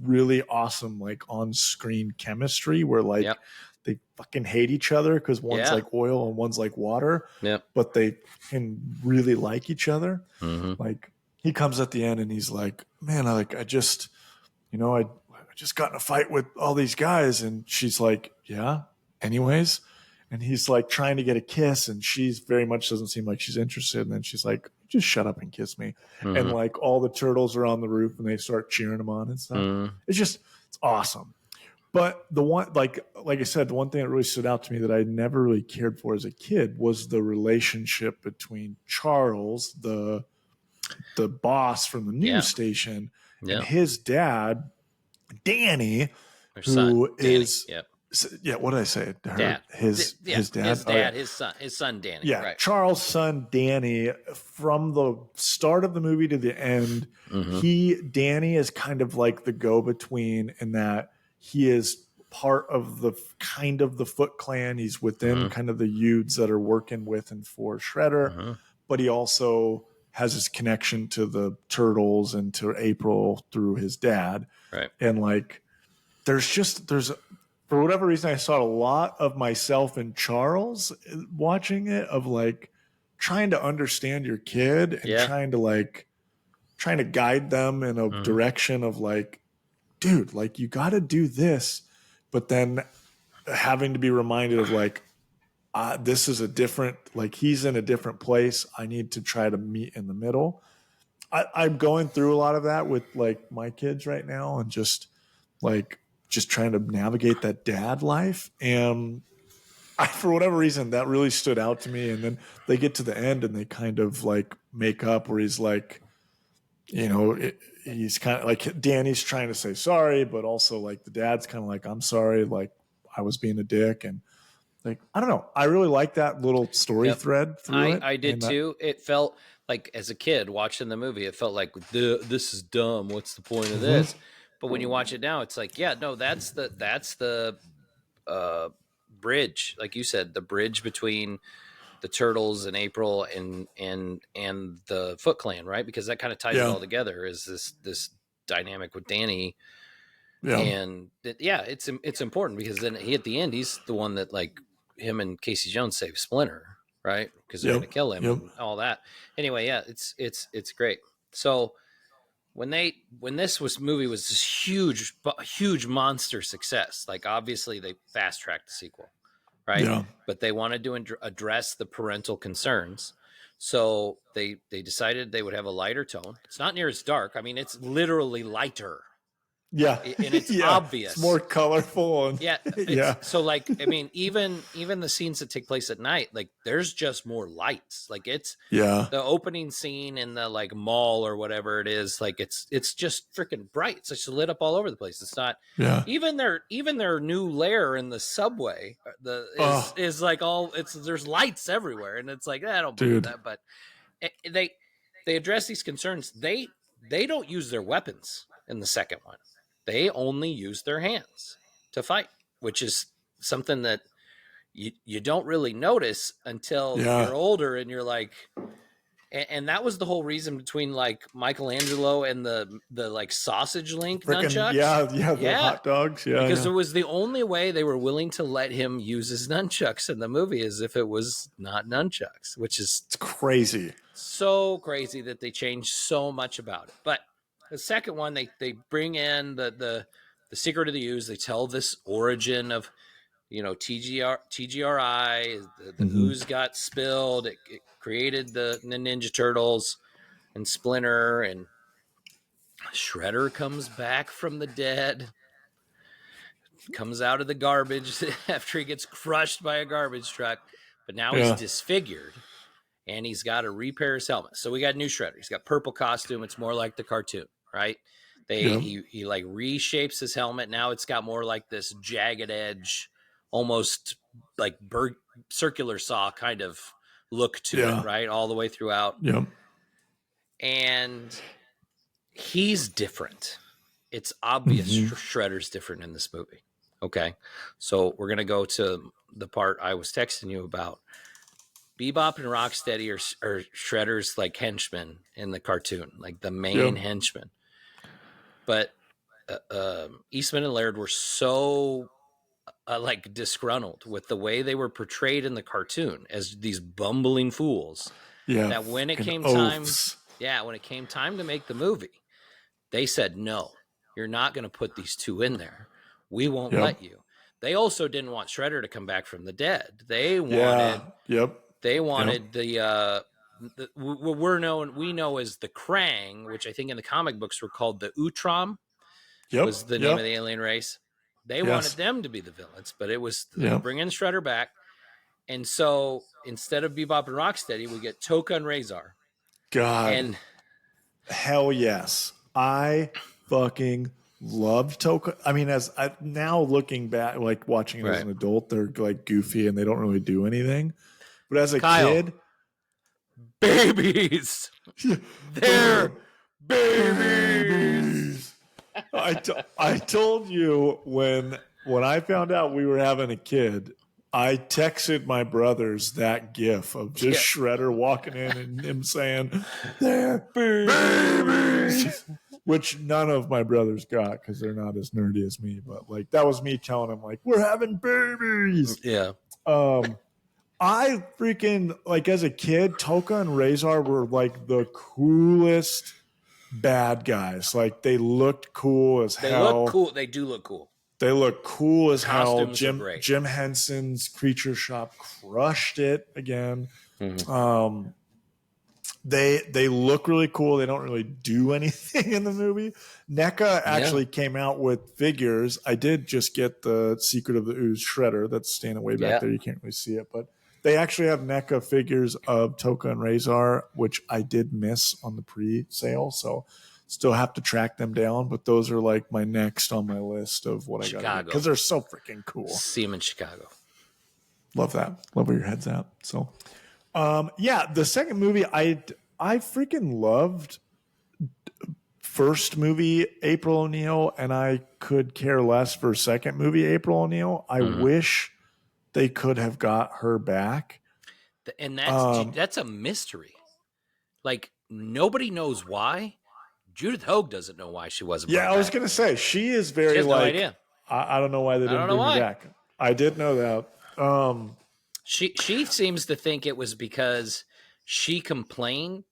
really awesome like on-screen chemistry where like Yep. they fucking hate each other because one's Yeah. like oil and one's like water, Yep. but they can really like each other. Mm-hmm. Like he comes at the end and he's like, man, I just, I just got in a fight with all these guys. And she's like, yeah, anyways. And he's like trying to get a kiss and she's very much doesn't seem like she's interested. And then she's like, just shut up and kiss me. Mm-hmm. And like all the turtles are on the roof and they start cheering him on and stuff. Mm-hmm. It's awesome. But the one, like I said, the one thing that really stood out to me that I never really cared for as a kid was the relationship between Charles, the boss from the news station, and his dad, Danny, who is what did I say? His dad, his son Danny. Yeah, right. Charles' son Danny. From the start of the movie to the end, Danny is kind of like the go-between in that he is part of the Foot Clan. He's within kind of the youths that are working with and for Shredder, but he also has his connection to the Turtles and to April through his dad. Right. And like, there's for whatever reason, I saw a lot of myself in Charles watching it, of like trying to understand your kid and trying to guide them in a direction of like, dude, like you got to do this, but then having to be reminded of like, this is a different, like he's in a different place. I need to try to meet in the middle. I'm going through a lot of that with like my kids right now and just trying to navigate that dad life. And for whatever reason, that really stood out to me. And then they get to the end and they kind of like make up where he's like, he's kind of like Danny's trying to say sorry, but also like the dad's kind of like, I'm sorry, like I was being a dick. And like, I don't know. I really like that little story thread through it. I did too. It felt like as a kid watching the movie, it felt like this is dumb. What's the point of this? But when you watch it now, it's like, yeah, no, that's the bridge, like you said, the bridge between the Turtles and April and the Foot Clan, right? Because that kind of ties it all together. Is this dynamic with Danny? Yeah. And it's important because then at the end, he's the one that like him and Casey Jones save Splinter, right? Because they're going to kill him and all that. Anyway, yeah, it's great. So when this movie was this huge monster success, like obviously they fast tracked the sequel, right? Yeah. But they wanted to address the parental concerns. So they decided they would have a lighter tone. It's not near as dark. I mean, it's literally lighter. Yeah. And it's obvious. It's more colorful. And So like, I mean, even the scenes that take place at night, like there's just more lights. Like it's the opening scene in the like mall or whatever it is. Like it's just freaking bright. It's just lit up all over the place. It's not even their new lair in the subway is like there's lights everywhere. And it's like, I don't believe that, but they address these concerns. They don't use their weapons in the second one. They only use their hands to fight, which is something that you don't really notice until you're older and you're like, and that was the whole reason between like Michelangelo and the like sausage link nunchucks. The hot dogs. Because it was the only way they were willing to let him use his nunchucks in the movie is if it was not nunchucks, which is crazy. So crazy that they changed so much about it. But the second one, they bring in the secret of the Ooze. They tell this origin of, TGRI. The Ooze got spilled. It created the Ninja Turtles and Splinter, and Shredder comes back from the dead. Comes out of the garbage after he gets crushed by a garbage truck. But now he's disfigured. And he's got to repair his helmet. So we got new Shredder. He's got purple costume. It's more like the cartoon, right? He like reshapes his helmet. Now it's got more like this jagged edge, almost like circular saw kind of look to it, right? All the way throughout. Yeah. And he's different. It's obvious Shredder's different in this movie. Okay. So we're going to go to the part I was texting you about. Bebop and Rocksteady are Shredder's like henchmen in the cartoon, like the main henchmen. But Eastman and Laird were so like disgruntled with the way they were portrayed in the cartoon as these bumbling fools that when it came time, when it came time to make the movie, they said, no, you're not going to put these two in there. We won't let you. They also didn't want Shredder to come back from the dead. They wanted, we know as the Krang, which I think in the comic books were called the Utrom, was the name of the alien race. They wanted them to be the villains, but it was bringing Shredder back. And so instead of Bebop and Rocksteady, we get Toka and Razor. God. And hell yes. I fucking loved Toka. I mean, now looking back, like watching it as an adult, they're like goofy and they don't really do anything. But as a kid, babies, they're babies. I told you when I found out we were having a kid, I texted my brothers that gif of just Shredder walking in and him saying, they're babies, which none of my brothers got because they're not as nerdy as me. But like, that was me telling them like, we're having babies. Yeah. I freaking, like, as a kid, Toka and Razor were like the coolest bad guys. Like, they looked cool as hell. They look cool. They do look cool. They look cool as hell. Costumes Jim Henson's Creature Shop crushed it again. Mm-hmm. They look really cool. They don't really do anything in the movie. NECA actually came out with figures. I did just get the Secret of the Ooze Shredder that's standing way back there. You can't really see it, but they actually have NECA figures of Toka and Razor, which I did miss on the pre-sale. So still have to track them down, but those are like my next on my list of what I got because they're so freaking cool. See them in Chicago. Love that. Love where your head's at. So, the second movie I freaking loved. First movie April O'Neil, and I could care less for second movie April O'Neil. I wish they could have got her back, and that's a mystery. Like, nobody knows why. Judith Hoag doesn't know why she wasn't. Yeah, I was going to say she is very no idea. I don't know why they didn't bring her back. I did know that. She seems to think it was because she complained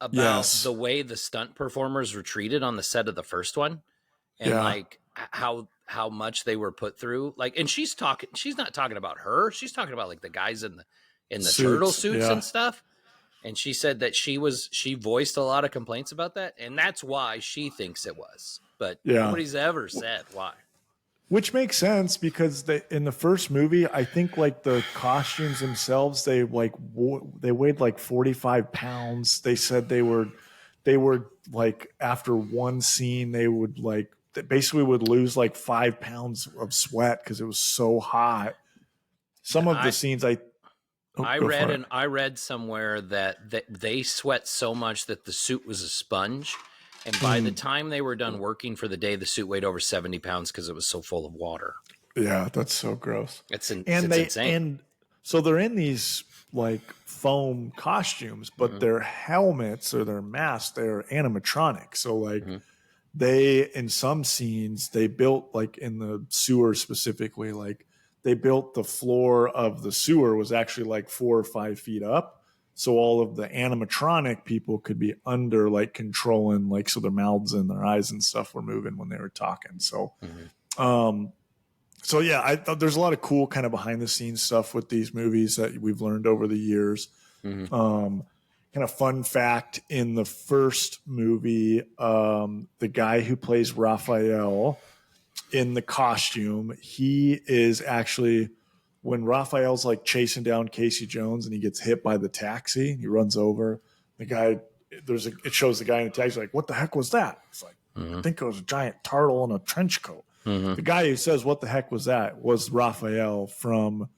about the way the stunt performers were treated on the set of the first one, and like how much they were put through. Like, and she's not talking about her. She's talking about like the guys in the suits, turtle suits and stuff. And she said that she voiced a lot of complaints about that, and that's why she thinks it was. But nobody's ever said why. Which makes sense because in the first movie, I think like the costumes themselves, they weighed like 45 pounds. They said they were like after one scene, they would basically would lose like 5 pounds of sweat because it was so hot. Some of the scenes I read somewhere that they sweat so much that the suit was a sponge. And by the time they were done working for the day, the suit weighed over 70 pounds because it was so full of water. Yeah, that's so gross. It's insane. And so they're in these like foam costumes, but their helmets or their masks, they're animatronic. So like they, in some scenes, they built like in the sewer specifically, like they built the floor of the sewer was actually like 4 or 5 feet up. So all of the animatronic people could be under like controlling, like, so their mouths and their eyes and stuff were moving when they were talking. So, I thought there's a lot of cool kind of behind the scenes stuff with these movies that we've learned over the years. Kind of fun fact in the first movie, the guy who plays Raphael in the costume, he is actually, when Raphael's like chasing down Casey Jones and he gets hit by the taxi, he runs over the guy. It shows the guy in the taxi like, what the heck was that? It's like, I think it was a giant turtle in a trench coat. The guy who says, what the heck was that, was Raphael from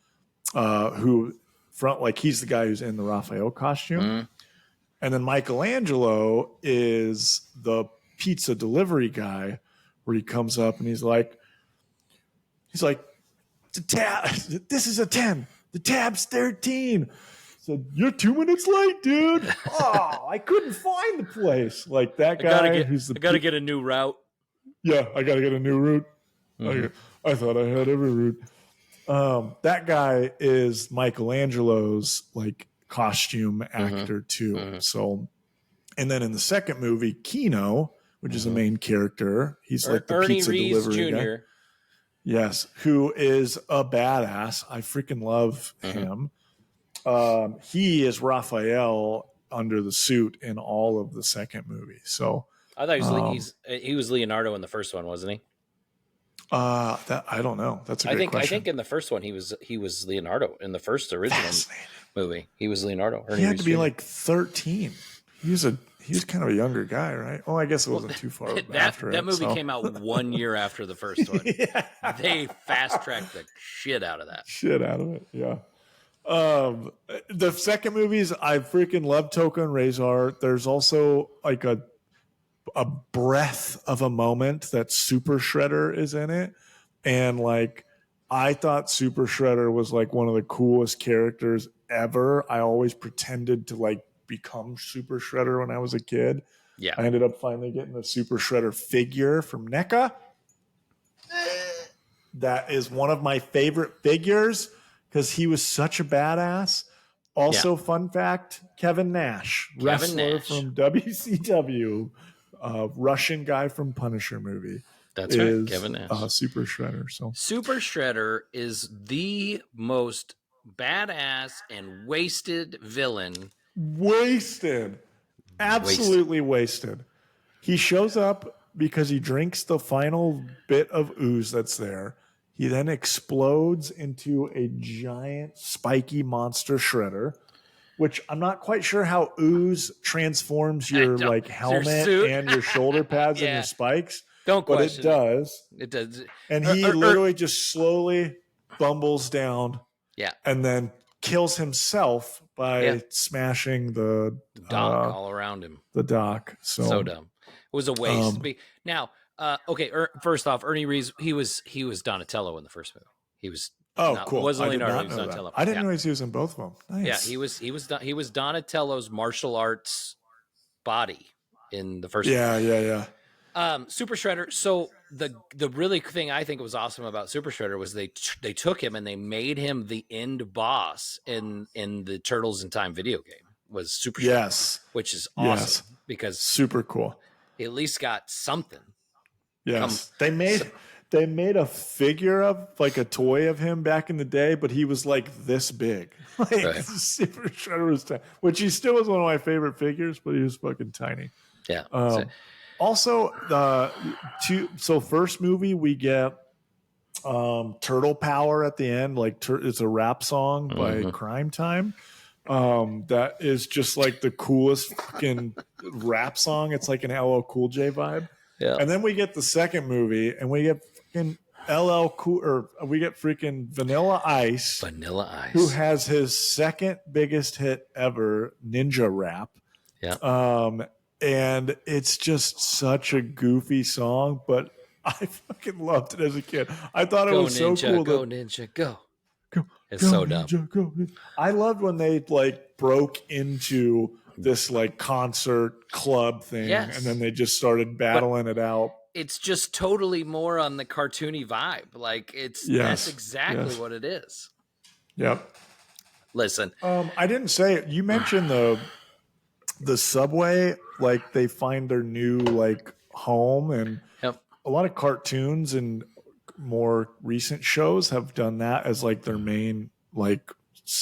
he's the guy who's in the Raphael costume. And then Michelangelo is the pizza delivery guy where he comes up and he's like, this is a 10. The tab's 13. So you're 2 minutes late, dude. Oh, I couldn't find the place. Like that guy I gotta get a new route. Yeah, I got to get a new route. Mhm. I thought I had every route. That guy is Michelangelo's like costume actor too. Mhm. So, and then in the second movie, Kino, which is the main character, he's like the Ernie pizza Reese delivery guy. Jr. Yes, who is a badass. I freaking love him. He is Raphael under the suit in all of the second movie. So I thought he was Leonardo in the first one, wasn't he? that I don't know. That's a great I question. think in the first one he was Leonardo in the first original movie. He was Leonardo. He had to be like 13. He was kind of a younger guy, right? Oh, I guess it wasn't too far after that it. movie came out 1 year after the first one. Yeah. They fast tracked the shit out of that. Shit out of it, yeah. The second movies, I freaking love Toka and Razor. There's also like a breath of a moment that Super Shredder is in it, and like I thought Super Shredder was like one of the coolest characters ever. I always pretended to like become Super Shredder when I was a kid. Yeah. I ended up finally getting a Super Shredder figure from NECA. That is one of my favorite figures because he was such a badass. Also, fun fact, Kevin Nash, wrestler from WCW, Russian guy from Punisher movie. That's right, Kevin Nash. Super Shredder. So Super Shredder is the most badass and wasted villain. Wasted. Absolutely wasted. He shows up because he drinks the final bit of ooze that's there. He then explodes into a giant spiky monster shredder, which I'm not quite sure how ooze transforms your like helmet and your shoulder pads and your spikes. Don't question it does. It does. And he literally just slowly bumbles down. Yeah. And then kills himself by smashing the dock all around him. The dock. So dumb. It was a waste. Now, okay. First off, Ernie Reese, he was Donatello in the first movie. He was cool. Wasn't Leonardo. He was Donatello. I didn't realize he was in both of them. Nice. Yeah, he was Donatello's martial arts body in the first. Yeah. Super Shredder. So the really thing I think was awesome about Super Shredder was they took him and they made him the end boss in the Turtles in Time video game. Was Super Shredder, which is awesome because super cool. He at least got something. Yes, they made a figure of like a toy of him back in the day, but he was like this big. Like Super Shredder was tiny, which he still was one of my favorite figures, but he was fucking tiny. Yeah. Also, first movie we get Turtle Power at the end, like it's a rap song by Crime Time. That is just like the coolest fucking rap song. It's like an LL Cool J vibe. Yeah. And then we get the second movie, and we get fucking we get freaking Vanilla Ice. Vanilla Ice, who has his second biggest hit ever, Ninja Rap. Yeah. And it's just such a goofy song, but I fucking loved it as a kid. I thought it was ninja, so cool. Go Ninja, go. It's go, so dumb. Ninja, go. I loved when they like broke into this like concert club thing, and then they just started battling it out. It's just totally more on the cartoony vibe. Like that's exactly what it is. Yep. Listen, I didn't say it. You mentioned the subway, like they find their new like home, and a lot of cartoons and more recent shows have done that as like their main like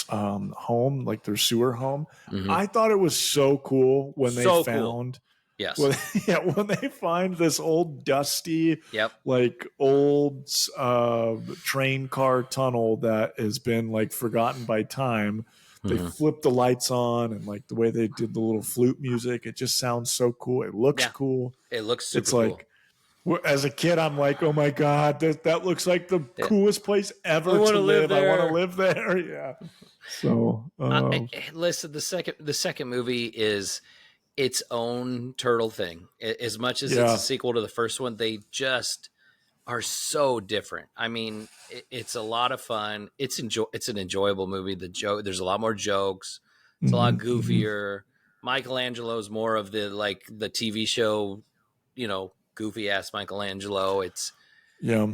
home, like their sewer home. I thought it was so cool when they found when they find this old dusty like old train car tunnel that has been like forgotten by time. They flip the lights on, and like the way they did the little flute music, it just sounds so cool. It looks cool. It looks super cool. As a kid, I'm like, oh my God, that looks like the coolest place ever to live. I want to live there. Yeah. So listen, the second movie is its own turtle thing. As much as it's a sequel to the first one, they just are so different. I mean, it's a lot of fun. It's an enjoyable movie. There's a lot more jokes. It's a lot goofier. Michelangelo's more of the TV show, goofy ass Michelangelo. It's, Yeah.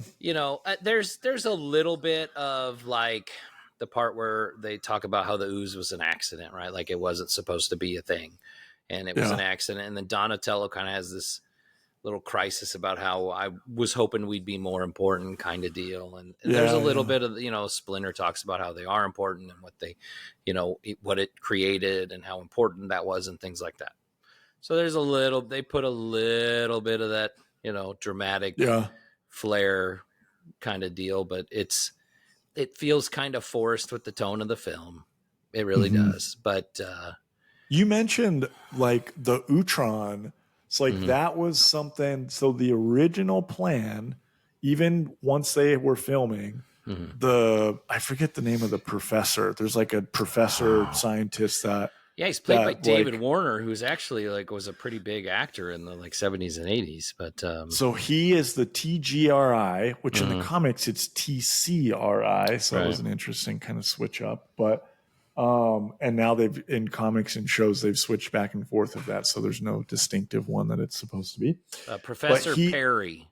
there's a little bit of like the part where they talk about how the ooze was an accident, right? Like it wasn't supposed to be a thing, and it was an Yeah. accident. And then Donatello kind of has this little crisis about how I was hoping we'd be more important kind of deal. And there's a little bit of, Splinter talks about how they are important and what they, what it created and how important that was and things like that. So they put a little bit of that, dramatic Yeah. flair kind of deal, but it feels kind of forced with the tone of the film. It really does. But you mentioned like the Utron. It's like that was something. So the original plan, even once they were filming, I forget the name of the professor. There's like a professor scientist that yeah, he's played by David like, Warner, who's actually like was a pretty big actor in the like 70s and 80s. But so he is the TGRI, which in the comics it's TCRI. So that was an interesting kind of switch up. But and now they've in comics and shows they've switched back and forth of that. So there's no distinctive one that it's supposed to be. Professor Perry.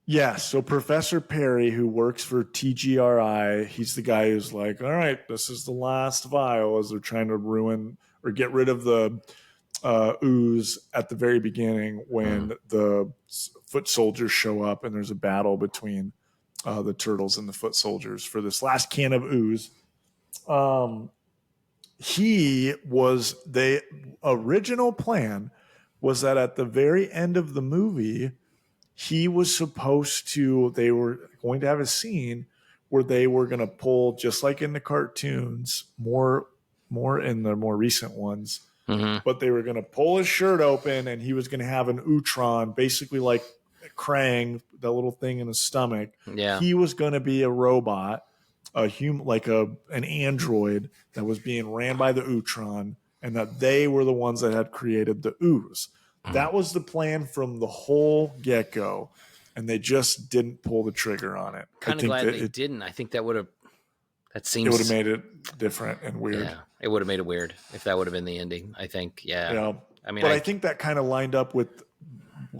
Yes. So Professor Perry, who works for TGRI, he's the guy who's like, all right, this is the last vial as they're trying to ruin or get rid of the ooze at the very beginning when the foot soldiers show up and there's a battle between the turtles and the foot soldiers for this last can of ooze. The original plan was that at the very end of the movie, they were going to have a scene where they were going to pull, just like in the cartoons, more in the more recent ones, but they were going to pull his shirt open and he was going to have an Utron, basically like Krang, that little thing in his stomach. Yeah. He was going to be a robot, an android that was being ran by the Utron, and that they were the ones that had created the ooze. That was the plan from the whole get-go, and they just didn't pull the trigger on it. Kind of glad they didn't. I think that would have made it different and weird. Yeah, it would have made it weird if that would have been the ending. I think, yeah. I mean, but I think that kind of lined up with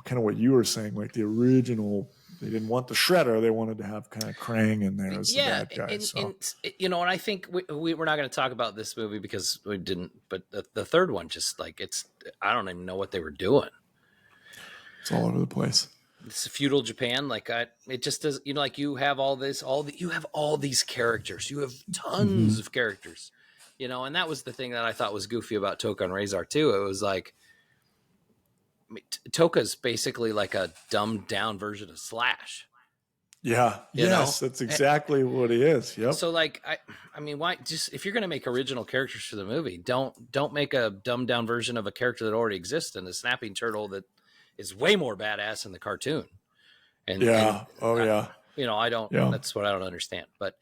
kind of what you were saying, like the original. They didn't want the Shredder; they wanted to have kind of Krang in there as the bad guy. And I think we're not going to talk about this movie because we didn't. But the third one, just like I don't even know what they were doing. It's all over the place. It's feudal Japan. Like it just does. Like you have you have all these characters. You have tons of characters. And that was the thing that I thought was goofy about Toka and Razor too. It was like Toka's basically like a dumbed down version of Slash. Yeah. Yes, that's exactly what he is. Yep. So like I mean, why just if you're going to make original characters for the movie, don't make a dumbed down version of a character that already exists in the snapping turtle that is way more badass in the cartoon. And I don't. Yeah. That's what I don't understand. But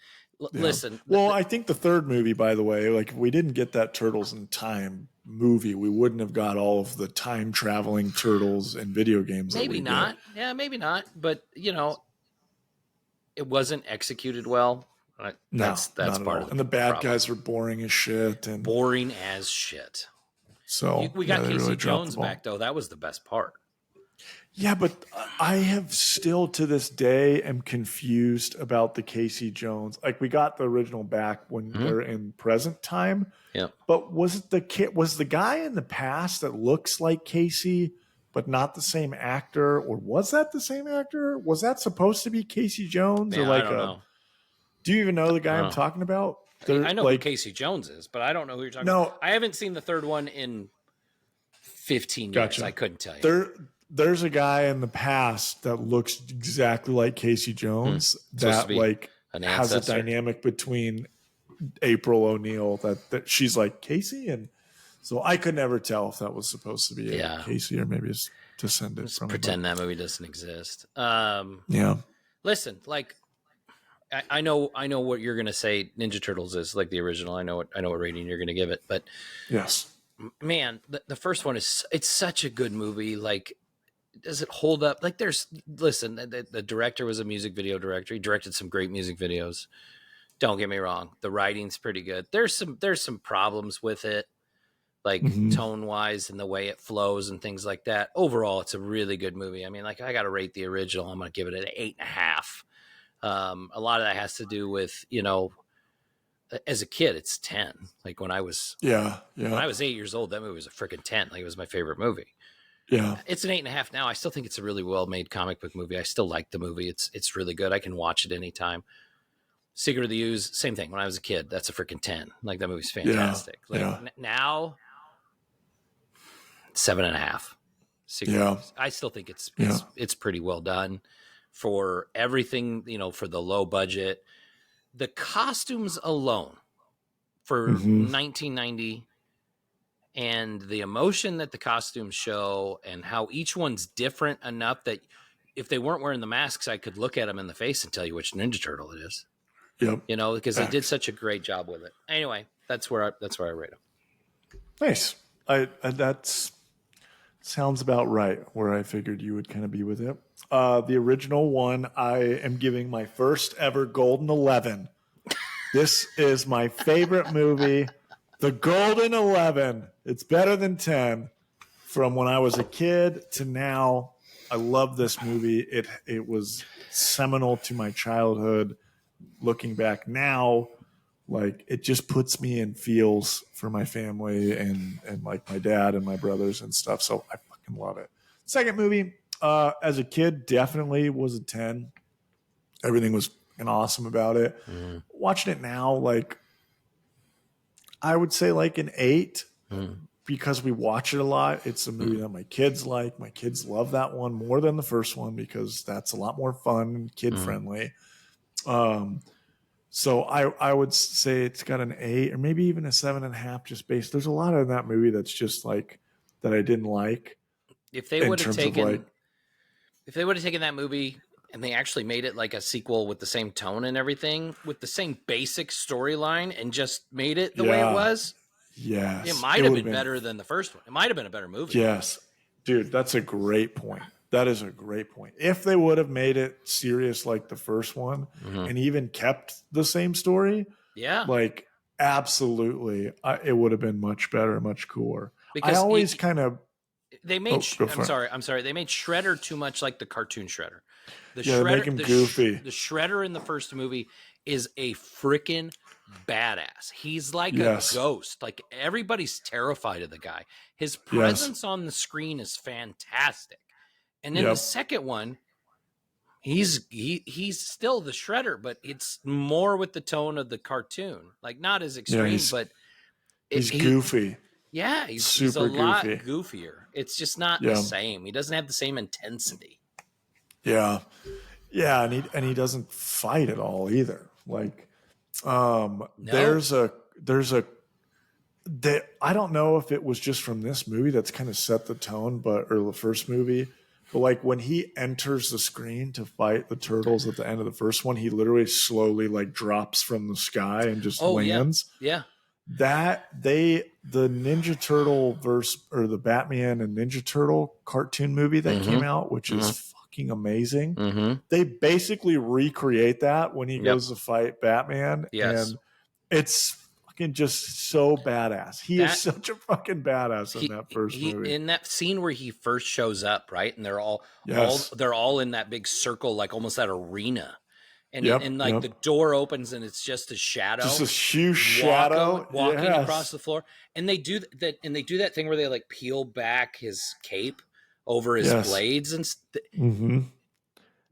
listen. Well, I think the third movie, by the way, like if we didn't get that Turtles in Time movie, we wouldn't have got all of the time traveling turtles in video games. Maybe not. Yeah, maybe not. But it wasn't executed well. That's part of it. And the bad guys were boring as shit. So we got Casey Jones back though. That was the best part. Yeah, but I have still to this day am confused about the Casey Jones. Like we got the original back when they're in present time. Yeah. But was the guy in the past that looks like Casey but not the same actor, or was that the same actor? Was that supposed to be Casey Jones or like I don't know. Do you even know the guy I'm talking about? I know who Casey Jones is, but I don't know who you're talking about. I haven't seen the third one in 15 years. I couldn't tell you. There's a guy in the past that looks exactly like Casey Jones that like has a dynamic between April O'Neil that she's like Casey, and so I could never tell if that was supposed to be a Casey or maybe it's descended from. Pretend that movie doesn't exist. Listen, like I know what you're gonna say. Ninja Turtles is like the original. I know what rating you're gonna give it, but yes, man, the first one it's such a good movie. Like, does it hold up? Like, the director was a music video director. He directed some great music videos. Don't get me wrong, the writing's pretty good. There's some problems with it, like tone wise and the way it flows and things like that. Overall, it's a really good movie. I mean, like I got to rate the original. I'm going to give it an 8.5. A lot of that has to do with, you know, as a kid, it's 10. Like when I was, when I was 8 years old, that movie was a freaking 10. Like it was my favorite movie. Yeah. It's an 8.5 now. I still think it's a really well made comic book movie. I still like the movie. It's really good. I can watch it anytime. Secret of the Ooze, same thing. When I was a kid, that's a freaking 10. Like that movie's fantastic. Now, 7.5. Secret of the Ooze. I still think it's pretty well done for everything, you know, for the low budget. The costumes alone for 1990 and the emotion that the costumes show and how each one's different enough that if they weren't wearing the masks, I could look at them in the face and tell you which Ninja Turtle it is. Yep. You know, because they did such a great job with it. Anyway, that's where I rate them. Nice. That's sounds about right where I figured you would kind of be with it. The original one, I am giving my first ever Golden 11. This is my favorite movie, The Golden 11. It's better than 10. From when I was a kid to now, I love this movie. It was seminal to my childhood. Looking back now, like it just puts me in feels for my family and like my dad and my brothers and stuff. So I fucking love it. Second movie, as a kid, definitely was a 10. Everything was fucking awesome about it. Watching it now, like I would say like an 8 because we watch it a lot. It's a movie that my kids like. My kids love that one more than the first one because that's a lot more fun and kid friendly. So I would say it's got an 8 or maybe even a 7.5 just based. There's a lot of that movie that's just like that I didn't like. If they would have taken that movie and they actually made it like a sequel with the same tone and everything, with the same basic storyline and just made it the way it was, it might have been better than the first one. It might have been a better movie. Yes. Dude, that's a great point. That is a great point. If they would have made it serious like the first one and even kept the same story, like absolutely, it would have been much better, much cooler. Because I always kind of they made. I'm sorry. They made Shredder too much like the cartoon Shredder. The Shredder, make him goofy. The Shredder in the first movie is a freaking badass. He's like a ghost. Like everybody's terrified of the guy. His presence on the screen is fantastic. And then the second one, he's still the Shredder, but it's more with the tone of the cartoon. Like not as extreme, but he's goofy. Yeah, he's a lot goofier. It's just not the same. He doesn't have the same intensity. Yeah, yeah, and he doesn't fight at all either. Like, there's a I don't know if it was just from this movie that's kind of set the tone, or the first movie. But like when he enters the screen to fight the turtles at the end of the first one, he literally slowly like drops from the sky and just lands. Yeah. That the Ninja Turtle or the Batman and Ninja Turtle cartoon movie that came out, which is fucking amazing. They basically recreate that when he goes to fight Batman. And it's fucking just so badass. He is such a fucking badass in that first movie. In that scene where he first shows up, right? And they're all in that big circle, like almost that arena. And the door opens and it's just a shadow. Just a huge shadow walking across the floor. And they do that thing where they like peel back his cape over his blades and it's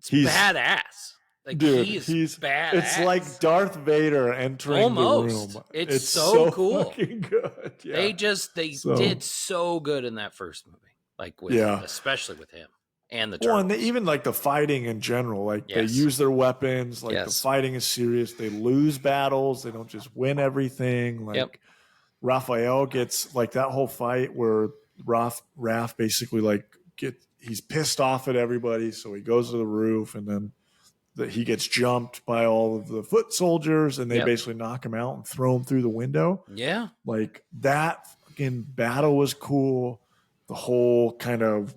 badass. Like he's badass. It's like Darth Vader entering the room. It's so cool. Fucking good. Yeah. They did so good in that first movie. Like especially with him. And the turtles. And even like the fighting in general, like they use their weapons, like the fighting is serious. They lose battles. They don't just win everything. Like Raphael gets like that whole fight where Raph basically like he's pissed off at everybody. So he goes to the roof and then he gets jumped by all of the foot soldiers and they basically knock him out and throw him through the window. Yeah. Like that fucking battle was cool. The whole kind of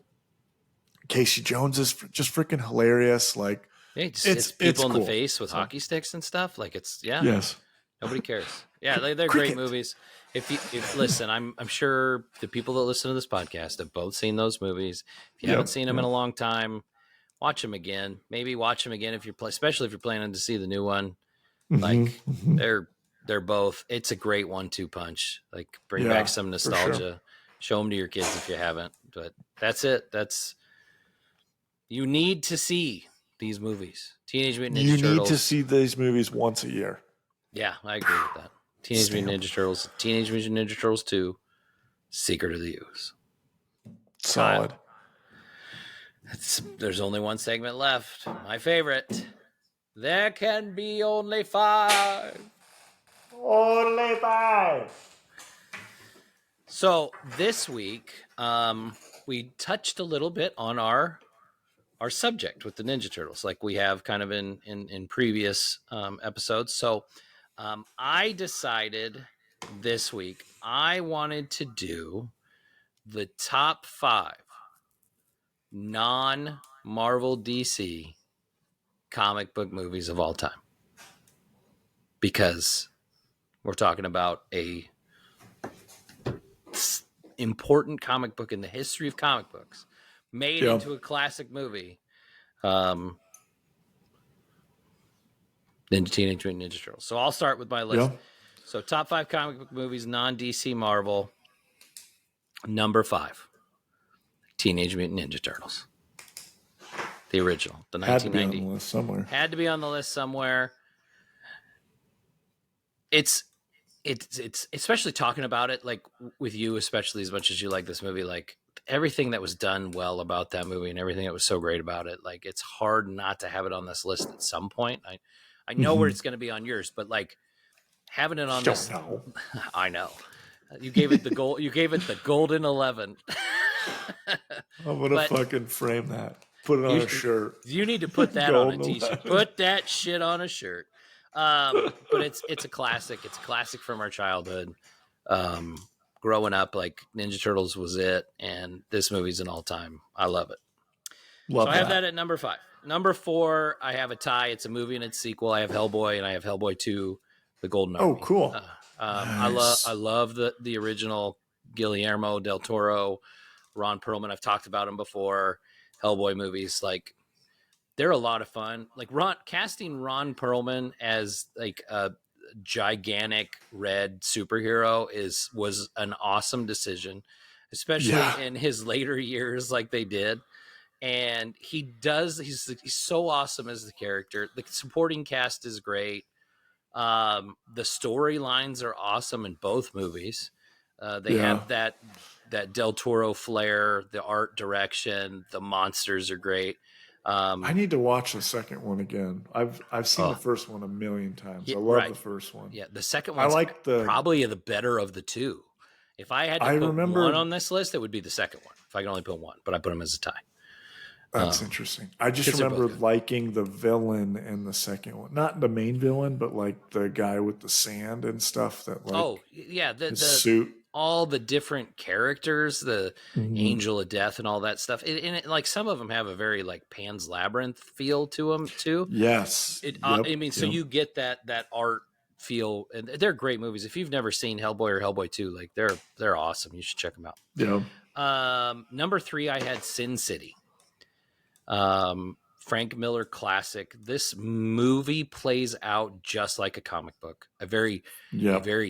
Casey Jones is just freaking hilarious. Like it's people in the face with hockey sticks and stuff. Like it's Nobody cares. Yeah, they're great movies. If listen, I'm sure the people that listen to this podcast have both seen those movies. If you haven't seen them in a long time, watch them again. Maybe watch them again especially if you're planning to see the new one. Like they're both. It's a great 1-2 punch. Like bring back some nostalgia. Sure. Show them to your kids if you haven't. But that's it. You need to see these movies. Teenage Mutant Ninja Turtles. You need to see these movies once a year. Yeah, I agree with that. Teenage Mutant Ninja Turtles, Teenage Mutant Ninja Turtles 2, Secret of the Ooze. Solid. There's only one segment left. My favorite. There can be only 5. Only 5. So this week, we touched a little bit on our subject with the Ninja Turtles, like we have kind of in previous episodes. So I decided this week I wanted to do the top 5 non-Marvel DC comic book movies of all time, because we're talking about a important comic book in the history of comic books made into a classic movie. Teenage Mutant Ninja Turtles. So I'll start with my list. So top 5 comic book movies, non-DC Marvel. Number 5, Teenage Mutant Ninja Turtles. The original, the 1990. Had to be on the list somewhere. Had to be on the list somewhere. It's especially talking about it, like with you, especially as much as you like this movie, like everything that was done well about that movie and everything that was so great about it, like it's hard not to have it on this list at some point. I know where it's going to be on yours, but like having it on this, I know you gave it the gold. You gave it the golden 11. I'm gonna fucking frame that. Put it on a shirt. You need to put that on a t-shirt. Put that shit on a shirt. But it's a classic. It's a classic from our childhood. Growing up, like Ninja Turtles was it, and this movie's an all-time. I love it. I have that at number 5. Number 4, I have a tie. It's a movie and its sequel. I have Hellboy, and I have Hellboy 2, The Golden Army. Oh, cool. Nice. I love the original Guillermo del Toro, Ron Perlman. I've talked about him before. Hellboy movies, like they're a lot of fun. Like casting Ron Perlman as like a gigantic red superhero was an awesome decision, especially in his later years, like they did. And he's so awesome as the character. The supporting cast is great. The storylines are awesome in both movies. They have that Del Toro flair, the art direction, the monsters are great. I need to watch the second one again. I've seen the first one a million times. I love the first one. Yeah, the second one's probably the better of the two. If I had to put one on this list, it would be the second one. If I can only put one, but I put them as a tie. That's interesting. I just remember liking the villain in the second one. Not the main villain, but like the guy with the sand and stuff that the suit. All the different characters, the Angel of Death and all that stuff. And like some of them have a very like Pan's Labyrinth feel to them too. Yes. So you get that art feel, and they're great movies. If you've never seen Hellboy or Hellboy 2, like they're awesome. You should check them out. Yeah. Number 3, I had Sin City. Frank Miller classic. This movie plays out just like a comic book, a very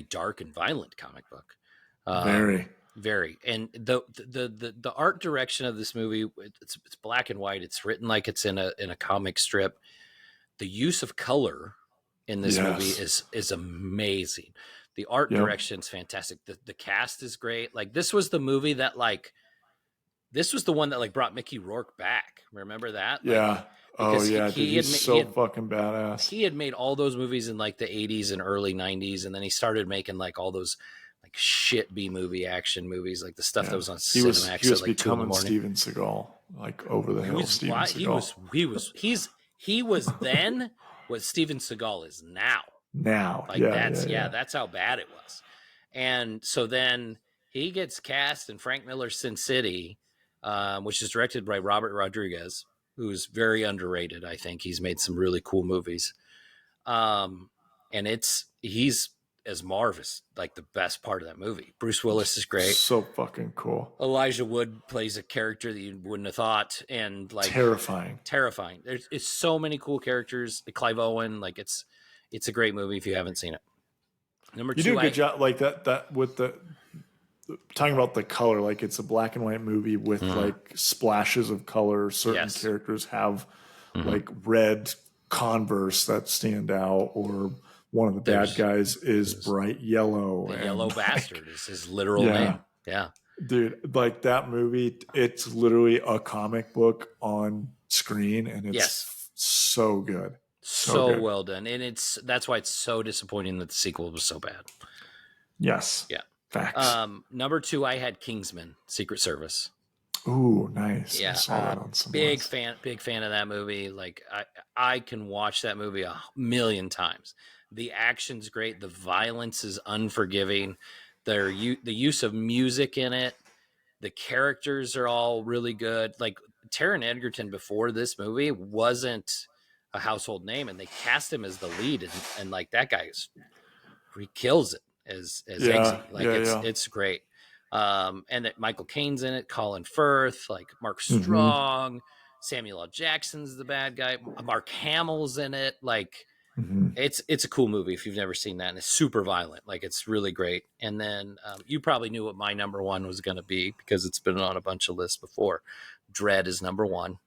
dark and violent comic book. Very. And the art direction of this movie, it's black and white. It's written like it's in a comic strip. The use of color in this movie is amazing. The art direction is fantastic. The cast is great. Like this was the movie that this was the one that like brought Mickey Rourke back. Remember that? Yeah. He's so fucking badass. He had made all those movies in like the 80s and early 90s, and then he started making like all those like shit B-movie action movies, like the stuff that was on Cinemax. He was becoming Steven Seagal, like over the hill. Steven Seagal. He was then what Steven Seagal is now. That's how bad it was. And so then he gets cast in Frank Miller's Sin City, which is directed by Robert Rodriguez, who's very underrated. I think he's made some really cool movies. And it's he's as Marv is like the best part of that movie. Bruce Willis is great. So fucking cool. Elijah Wood plays a character that you wouldn't have thought, and like Terrifying. There's so many cool characters. Clive Owen, like it's a great movie if you haven't seen it. Number You two, do a good job, like that with the talking about the color. Like it's a black and white movie with like splashes of color. Certain characters have like red Converse that stand out, or one of the bad guys is bright yellow. The Yellow Bastard is his literal name. Yeah. Dude, like that movie, it's literally a comic book on screen, and it's so good. So good. well done. And that's why it's so disappointing that the sequel was so bad. Yes. Yeah. Facts. Number 2, I had Kingsman, Secret Service. Ooh, nice. Yeah. I saw that on some big fan of that movie. Like I can watch that movie 1,000,000 times. The action's great. The violence is unforgiving. The use of music in it. The characters are all really good. Like Taron Egerton before this movie wasn't a household name, and they cast him as the lead, and like that guy he kills it as Eggsy. Like it's great. And that Michael Caine's in it, Colin Firth, like Mark Strong, Samuel L. Jackson's the bad guy, Mark Hamill's in it. Like it's a cool movie if you've never seen that, and it's super violent. Like it's really great. And then you probably knew what my number 1 was going to be because it's been on a bunch of lists before. Dread is number 1.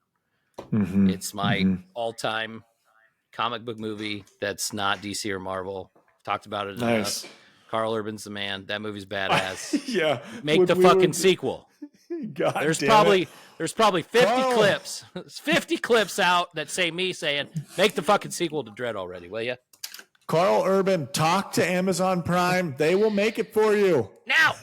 It's my all-time comic book movie that's not DC or Marvel. Talked about it enough. Carl Urban's the man. That movie's badass. Yeah. Make the fucking sequel. God there's damn probably 50 clips. 50 clips out that say me saying, make the fucking sequel to Dread already, will you? Carl Urban, talk to Amazon Prime. They will make it for you. Now.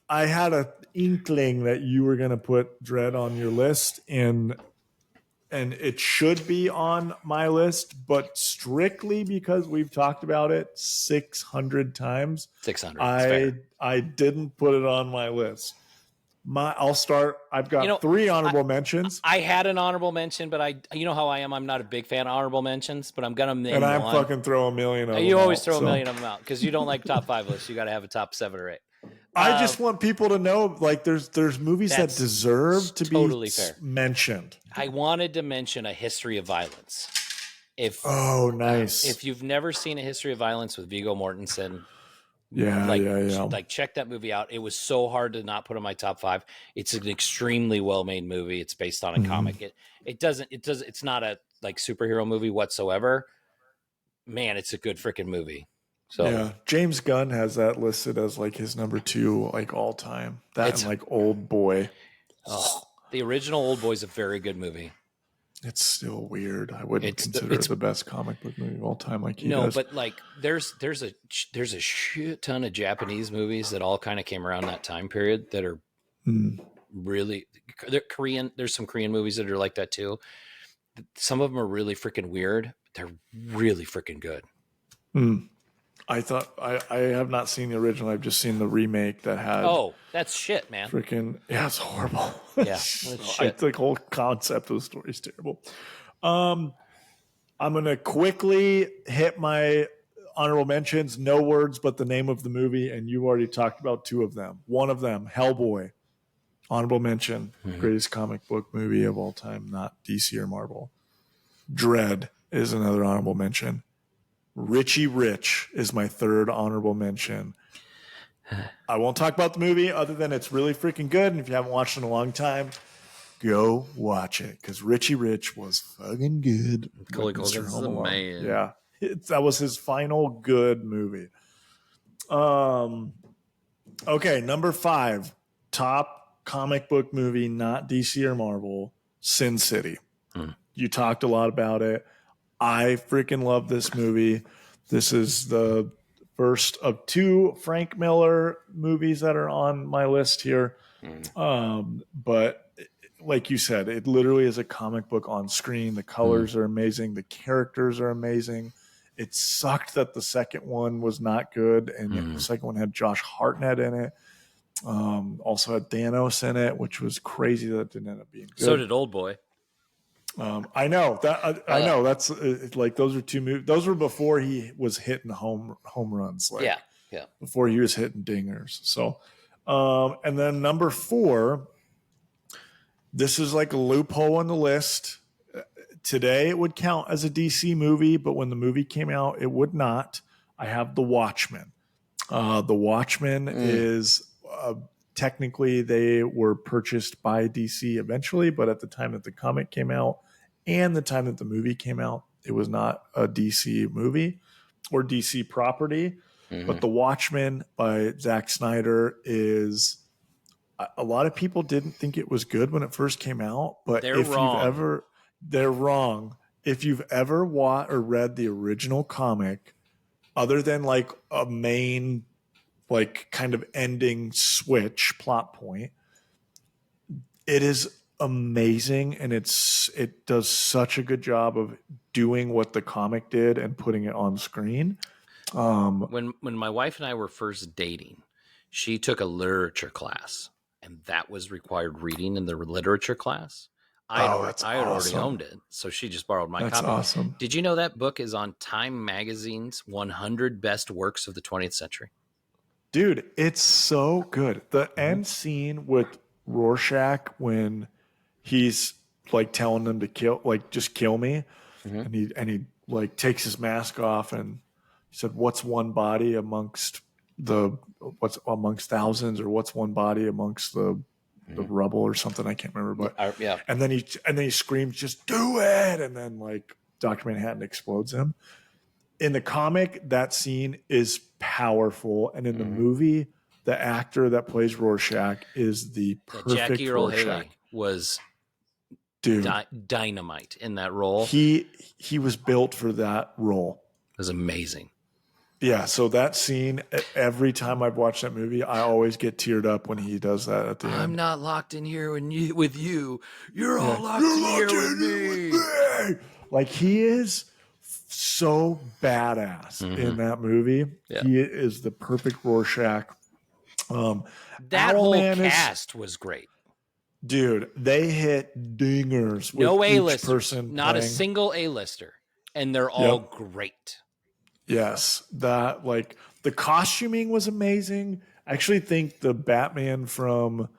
I had an inkling that you were going to put Dread on your list, and it should be on my list, but strictly because we've talked about it 600 times. 600. I didn't put it on my list. I'll start. I've got 3 honorable mentions. I had an honorable mention, but you know how I am. I'm not a big fan of honorable mentions, but I'm gonna name one. And I'm fucking throw a million of them. You always throw a million of them out because you don't like top 5 lists. You got to have a top 7 or 8. I just want people to know, like, there's movies that deserve to totally be fair. mentioned. I wanted to mention A History of Violence. Nice. If you've never seen A History of Violence with Viggo Mortensen, like check that movie out. It was so hard to not put in my top 5. It's an extremely well-made movie. It's based on a comic. It's not a like superhero movie whatsoever. Man, it's a good freaking movie. So yeah, James Gunn has that listed as like his number 2, like all time. That and like Old Boy. The original Old Boy is a very good movie. It's still weird. I wouldn't consider it the best comic book movie of all time. Like he does. But like there's a shit ton of Japanese movies that all kind of came around that time period that are really Korean. There's some Korean movies that are like that too. Some of them are really freaking weird. They're really freaking good. I thought I have not seen the original. I've just seen the remake that had. Oh, that's shit, man. Freaking it's horrible. Yeah, that's shit. The whole concept of the story is terrible. I'm gonna quickly hit my honorable mentions. No words, but the name of the movie, and you already talked about 2 of them. One of them, Hellboy, honorable mention, greatest comic book movie of all time, not DC or Marvel. Dread is another honorable mention. Richie Rich is my 3rd honorable mention. I won't talk about the movie other than it's really freaking good. And if you haven't watched it in a long time, go watch it because Richie Rich was fucking good. Macaulay Culkin's the man. Yeah, that was his final good movie. Okay, number 5, top comic book movie, not DC or Marvel, Sin City. You talked a lot about it. I freaking love this movie. This is the first of 2 Frank Miller movies that are on my list here. But like you said, it literally is a comic book on screen. The colors are amazing. The characters are amazing. It sucked that the second one was not good. And the second one had Josh Hartnett in it. Also had Thanos in it, which was crazy that it didn't end up being good. So did Old Boy. I know that. I know that's like those are two movies. Those were before he was hitting home runs. Like yeah. before he was hitting dingers. So, and then number 4. This is like a loophole on the list. Today it would count as a DC movie, but when the movie came out, it would not. I have The Watchmen. The Watchmen is technically they were purchased by DC eventually, but at the time that the comic came out and the time that the movie came out, it was not a DC movie or DC property. But The Watchmen by Zack Snyder is a lot of people didn't think it was good when it first came out, but They're wrong. they're wrong. If you've ever watched or read the original comic, other than like a main like kind of ending switch plot point, it is amazing, and it does such a good job of doing what the comic did and putting it on screen. When my wife and I were first dating, she took a literature class, and that was required reading in the literature class. I had already owned it, so she just borrowed my That's copy. awesome. Did you know that book is on Time Magazine's 100 Best Works of the 20th Century? Dude, it's so good. The end scene with Rorschach when he's like telling them to just kill me, and he like takes his mask off and he said, "What's one body amongst thousands, or what's one body amongst the rubble or something?" I can't remember, but yeah. And then he screams, "Just do it!" And then like Dr. Manhattan explodes him. In the comic, that scene is powerful, and in the movie, the actor that plays Rorschach is the perfect Jackie Earle Rorschach. Haley was Dude, dynamite in that role. he was built for that role. It was amazing. Yeah, so that scene, every time I've watched that movie, I always get teared up when he does that at the end. I'm not locked in here with you. You're all locked in here with me. Like, he is so badass in that movie. Yeah. He is the perfect Rorschach. That whole cast was great. Dude, they hit dingers. No A-listers, person not playing. A single A-lister, and they're all great. Yes, that like the costuming was amazing. I actually think the Batman from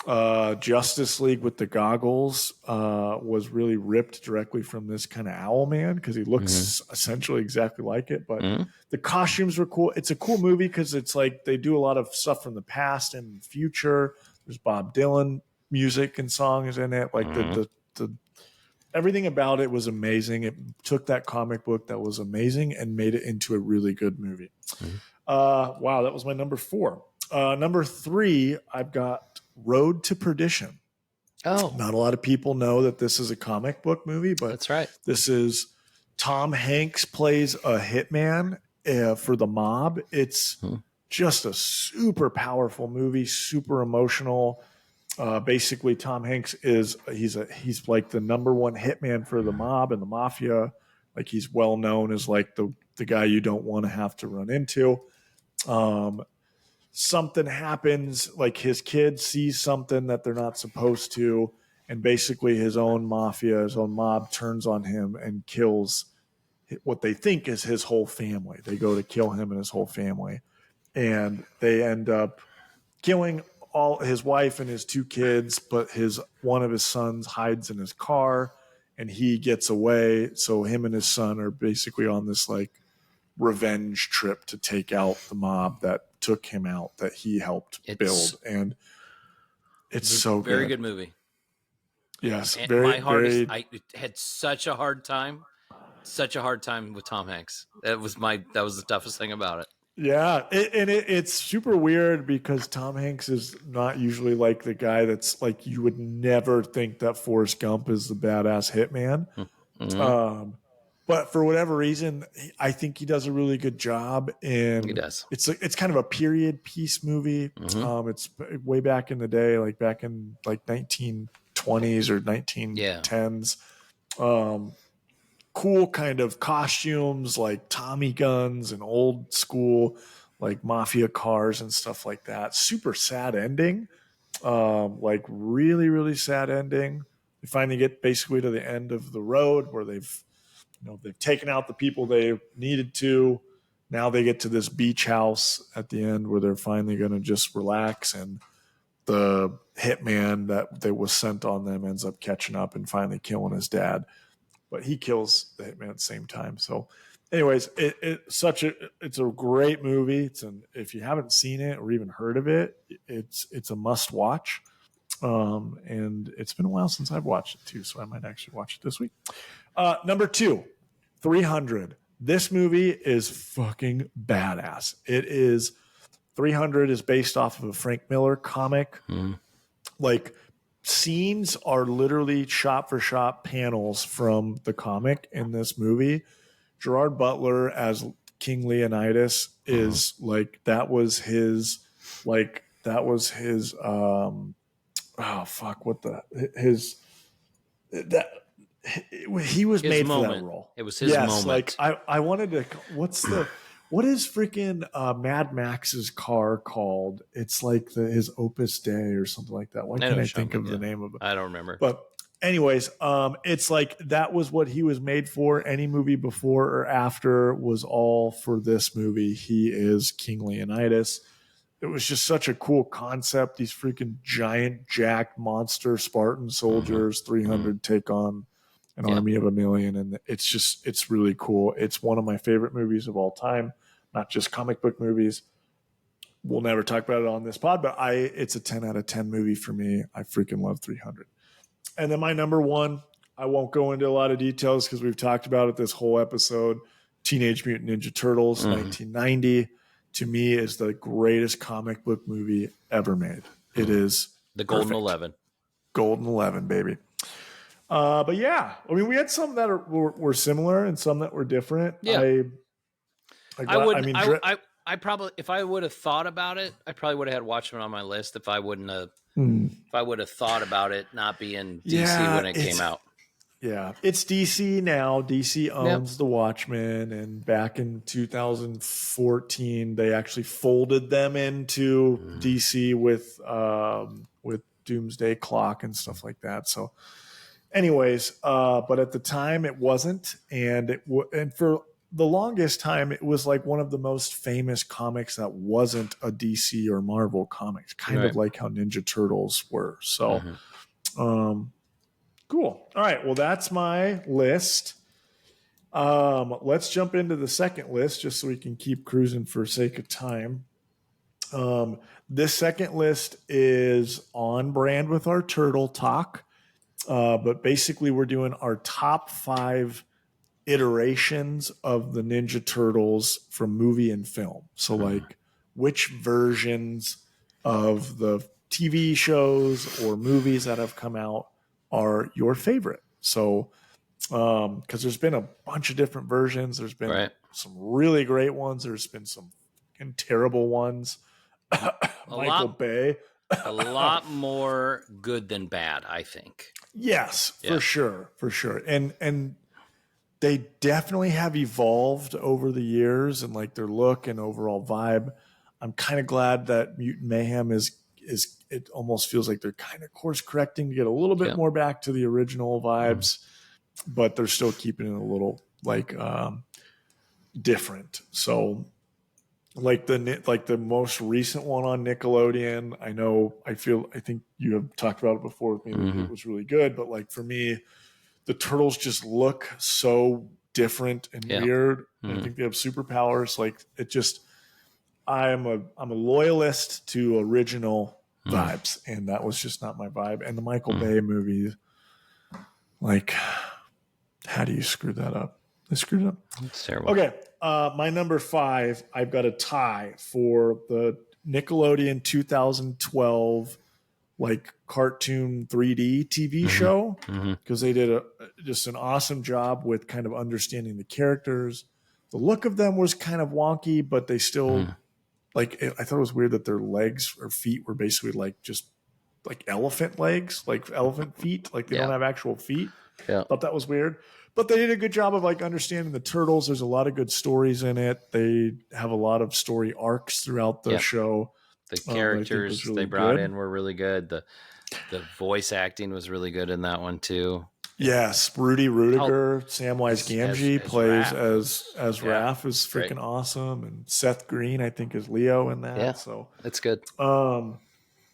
Justice League with the goggles was really ripped directly from this kind of owl man, because he looks essentially exactly like it. But the costumes were cool. It's a cool movie because it's like they do a lot of stuff from the past and future. There's Bob Dylan music and songs in it. Like the everything about it was amazing. It took that comic book that was amazing and made it into a really good movie. Wow, that was my number 4. Number 3, I've got Road to Perdition. Oh, not a lot of people know that this is a comic book movie, but that's right. This is Tom Hanks plays a hitman for the mob. It's just a super powerful movie, super emotional. Basically, Tom Hanks he's like the number one hitman for the mob and the mafia. Like, he's well known as like the guy you don't want to have to run into. Something happens, like his kid sees something that they're not supposed to, and basically his own mob turns on him and kills what they think is his whole family. They go to kill him and his whole family, and they end up killing all his wife and his 2 kids, but one of his sons hides in his car and he gets away. So him and his son are basically on this like revenge trip to take out the mob that took him out, that he helped build. And it's so very good movie. Yes, and very. I had such a hard time with Tom Hanks. That was the toughest thing about it. Yeah, it's super weird because Tom Hanks is not usually like the guy that's like, you would never think that Forrest Gump is the badass hitman. But for whatever reason, I think he does a really good job. And he does. It's kind of a period piece movie. It's way back in the day, like back in like 1920s or 1910s. Cool kind of costumes, like Tommy guns and old school like mafia cars and stuff like that. Super sad ending, like really, really sad ending. They finally get basically to the end of the road where they've taken out the people they needed to. Now they get to this beach house at the end where they're finally going to just relax, and the hitman that was sent on them ends up catching up and finally killing his dad. But he kills the hitman at the same time. So anyways, it's a great movie. If you haven't seen it or even heard of it, it's a must watch. And it's been a while since I've watched it too, so I might actually watch it this week. Number 2, 300. This movie is fucking badass. 300 is based off of a Frank Miller comic. Like, scenes are literally shot for shot panels from the comic in this movie. Gerard Butler as King Leonidas is that was his he was his made moment. For that role. It was his moment. Like I wanted to. What is freaking Mad Max's car called? It's like his Opus Day or something like that. Why can't I think of the name of it? I don't remember. But anyways, it's like that was what he was made for. Any movie before or after was all for this movie. He is King Leonidas. It was just such a cool concept. These freaking giant jacked monster Spartan soldiers, 300 take on an army of 1,000,000. And it's really cool. It's one of my favorite movies of all time, not just comic book movies. We'll never talk about it on this pod, but it's a 10 out of 10 movie for me. I freaking love 300. And then my number 1, I won't go into a lot of details because we've talked about it this whole episode. Teenage Mutant Ninja Turtles, 1990. To me, is the greatest comic book movie ever made. It is the Golden 11. Golden 11, baby. But yeah, I mean, we had some that were similar and some that were different. Yeah. I probably, if I would have thought about it, I probably would have had Watchmen on my list if I wouldn't have. If I would have thought about it not being DC when it came out. Yeah, it's DC now. DC owns the Watchmen, and back in 2014, they actually folded them into DC with Doomsday Clock and stuff like that. So, anyways, but at the time it wasn't, and for the longest time it was like one of the most famous comics that wasn't a DC or Marvel comics, kind of like how Ninja Turtles were. So, cool. All right. Well, that's my list. Let's jump into the second list just so we can keep cruising for sake of time. This second list is on brand with our turtle talk. But basically we're doing our top 5 iterations of the Ninja Turtles from movie and film. So like which versions of the TV shows or movies that have come out are your favorite. So, because there's been a bunch of different versions. There's been some really great ones. There's been some terrible ones. Michael Bay. A lot more good than bad, I think. Yes, for sure. For sure. And they definitely have evolved over the years and like their look and overall vibe. I'm kind of glad that Mutant Mayhem is it almost feels like they're kind of course correcting to get a little bit more back to the original vibes, but they're still keeping it a little like different. So like the most recent one on Nickelodeon, I think you have talked about it before with me. It was really good, but like for me, the turtles just look so different and weird. I think they have superpowers. Like it just, I'm a loyalist to original vibes, and that was just not my vibe. And the Michael Bay movies, like, how do you screw that up? They screwed it up. It's terrible. Okay, my number 5, I've got a tie for the Nickelodeon 2012 like cartoon 3D TV show, because they did just an awesome job with kind of understanding the characters. The look of them was kind of wonky, but they still like, I thought it was weird that their legs or feet were basically like just like elephant legs, like elephant feet. Like they don't have actual feet. Yeah. Thought that was weird, but they did a good job of like understanding the turtles. There's a lot of good stories in it. They have a lot of story arcs throughout the show. The characters they brought in were really good. The voice acting was really good in that one too. Yes, Rudy Rudiger, Samwise Gamgee as plays Raph as yeah, Raph is great. freaking awesome, and Seth Green I think is Leo in that. Yeah, So that's good.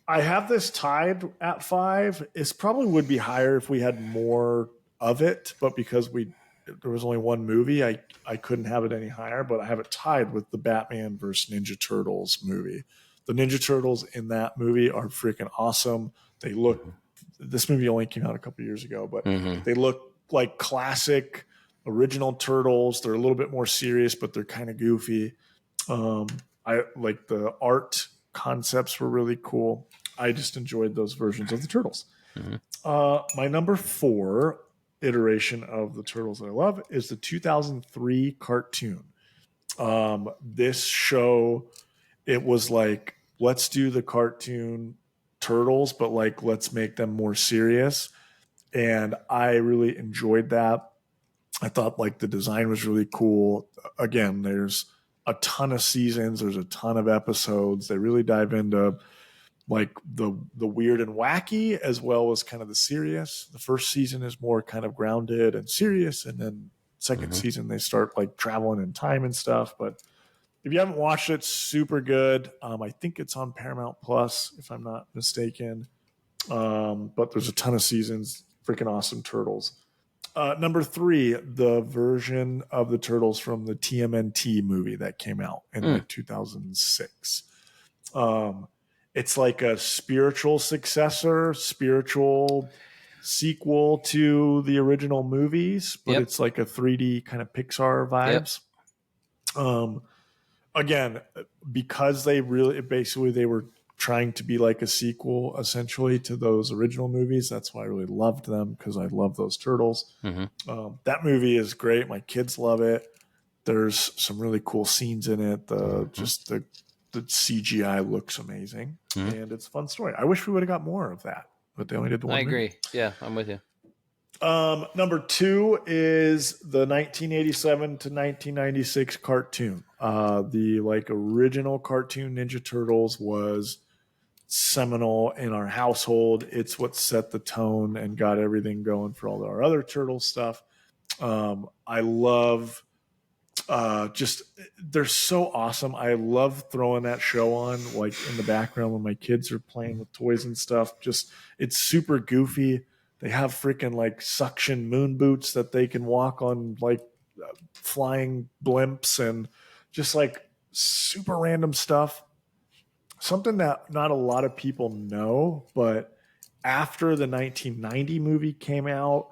I have this tied at 5. It probably would be higher if we had more of it, but because there was only one movie, I couldn't have it any higher. But I have it tied with the Batman versus Ninja Turtles movie. The Ninja Turtles in that movie are freaking awesome. They look. This movie only came out a couple years ago, but they look like classic original Turtles. They're a little bit more serious, but they're kind of goofy. I like the art concepts were really cool. I just enjoyed those versions of the Turtles. My number 4 iteration of the Turtles that I love is the 2003 cartoon. This show, it was like, let's do the cartoon Turtles, but like, let's make them more serious. And I really enjoyed that. I thought like the design was really cool. Again, there's a ton of seasons, there's a ton of episodes. They really dive into like the weird and wacky as well as kind of the serious. The first season is more kind of grounded and serious, and then second season they start like traveling in time and stuff. But if you haven't watched it, super good. I think it's on Paramount Plus if I'm not mistaken. But there's a ton of seasons. Freaking awesome Turtles. Number 3, the version of the Turtles from the TMNT movie that came out in like 2006. It's like a spiritual successor, spiritual sequel to the original movies, but it's like a 3D kind of Pixar vibes. Again, because they were trying to be like a sequel essentially to those original movies. That's why I really loved them, because I love those Turtles. That movie is great. My kids love it. There's some really cool scenes in it. Just the CGI looks amazing, and it's a fun story. I wish we would have got more of that, but they only did one. I agree. movie. Yeah, I'm with you. Number 2 is the 1987 to 1996 cartoon. The like original cartoon Ninja Turtles was seminal in our household. It's what set the tone and got everything going for all our other turtle stuff. I love just they're so awesome. I love throwing that show on like in the background when my kids are playing with toys and stuff. Just it's super goofy. They have freaking like suction moon boots that they can walk on like flying blimps and just like super random stuff. Something that not a lot of people know, but after the 1990 movie came out,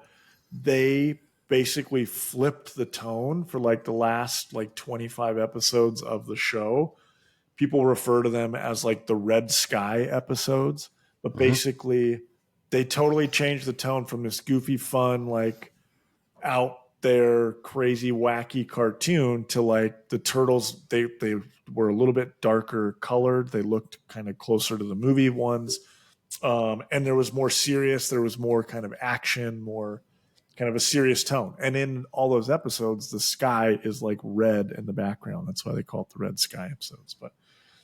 they basically flipped the tone for like the last like 25 episodes of the show. People refer to them as like the Red Sky episodes, but basically they totally changed the tone from this goofy fun like out there crazy wacky cartoon to like the Turtles. They were a little bit darker colored. They looked kind of closer to the movie ones. And there was more serious, there was more kind of action, more kind of a serious tone. And in all those episodes, the sky is like red in the background. That's why they call it the Red Sky episodes. But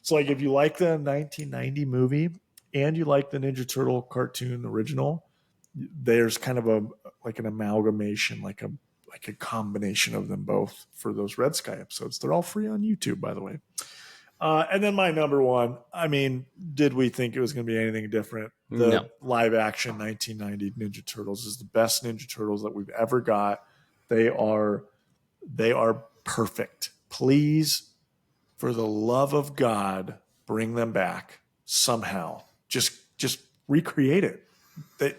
so like if you like the 1990 movie and you like the Ninja Turtle cartoon original, there's kind of a like an amalgamation, like a combination of them both for those Red Sky episodes. They're all free on YouTube, by the way. And then my number 1, I mean, did we think it was going to be anything different? The live action 1990 Ninja Turtles is the best Ninja Turtles that we've ever got. They are perfect. Please, for the love of God, bring them back somehow. Just recreate it.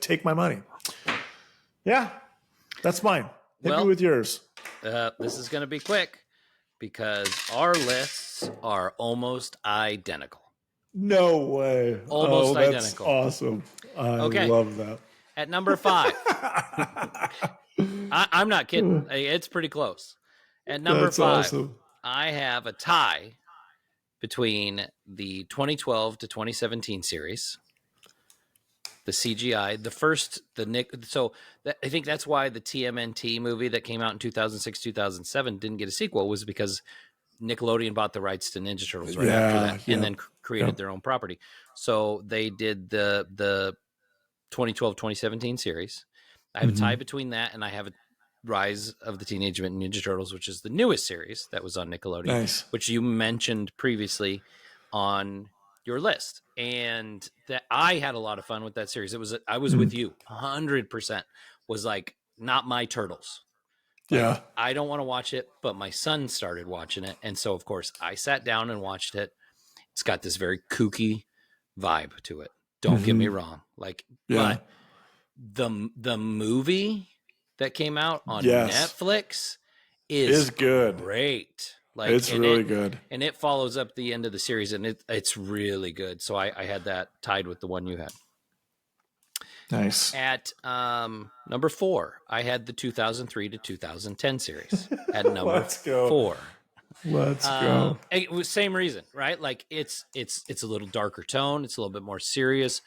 Take my money. Yeah, that's mine. Hit me with yours. This is going to be quick because our lists are almost identical. No way. Almost that's identical. Awesome. I love that. At number 5. I'm not kidding. It's pretty close. At number That's 5, awesome. I have a tie between the 2012 to 2017 series, the CGI, I think that's why the TMNT movie that came out in 2006, 2007 didn't get a sequel, was because Nickelodeon bought the rights to Ninja Turtles after that, and then created their own property. So they did the 2012-2017 series. I have a tie between that, and I have a Rise of the Teenage Mutant Ninja Turtles, which is the newest series that was on Nickelodeon, Nice. which you mentioned previously on your list. And that I had a lot of fun with that series. I was with you 100%. Was like not my Turtles. Like, Yeah. I don't want to watch it, but my son started watching it, and so of course I sat down and watched it. It's got this very kooky vibe to it. Don't get me wrong. Like, Yeah. but the movie that came out on Yes. Netflix Is good. great. Like, It's really good. And it follows up the end of the series, and it's really good. So I had that tied with the one you had. Nice. At number 4, I had the 2003 to 2010 series at number Let's go. 4. Let's go. It was same reason, right? Like it's a little darker tone. It's a little bit more serious.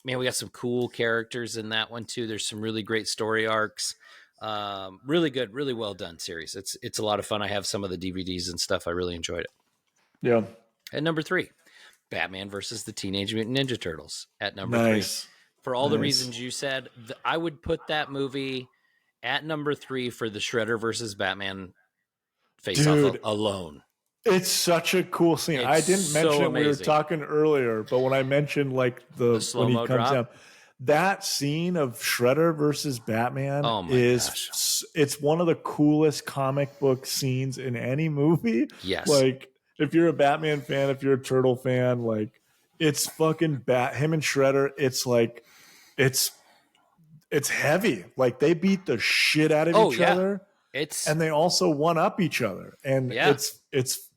Man, we got some cool characters in that one too. There's some really great story arcs. Really good, really well done series. It's a lot of fun. I have some of the DVDs and stuff. I really enjoyed it. Yeah. At number 3, Batman versus the Teenage Mutant Ninja Turtles at number Nice. 3. For all the reasons you said, I would put that movie at number 3 for the Shredder versus Batman face-off alone. It's such a cool scene. I didn't mention it. We were talking earlier, but when I mentioned like the when he comes drop down, that scene of Shredder versus Batman it's one of the coolest comic book scenes in any movie. Yes. Like if you're a Batman fan, if you're a Turtle fan, like it's fucking him and Shredder. It's like it's heavy. Like they beat the shit out of each other. And they also one up each other. And it's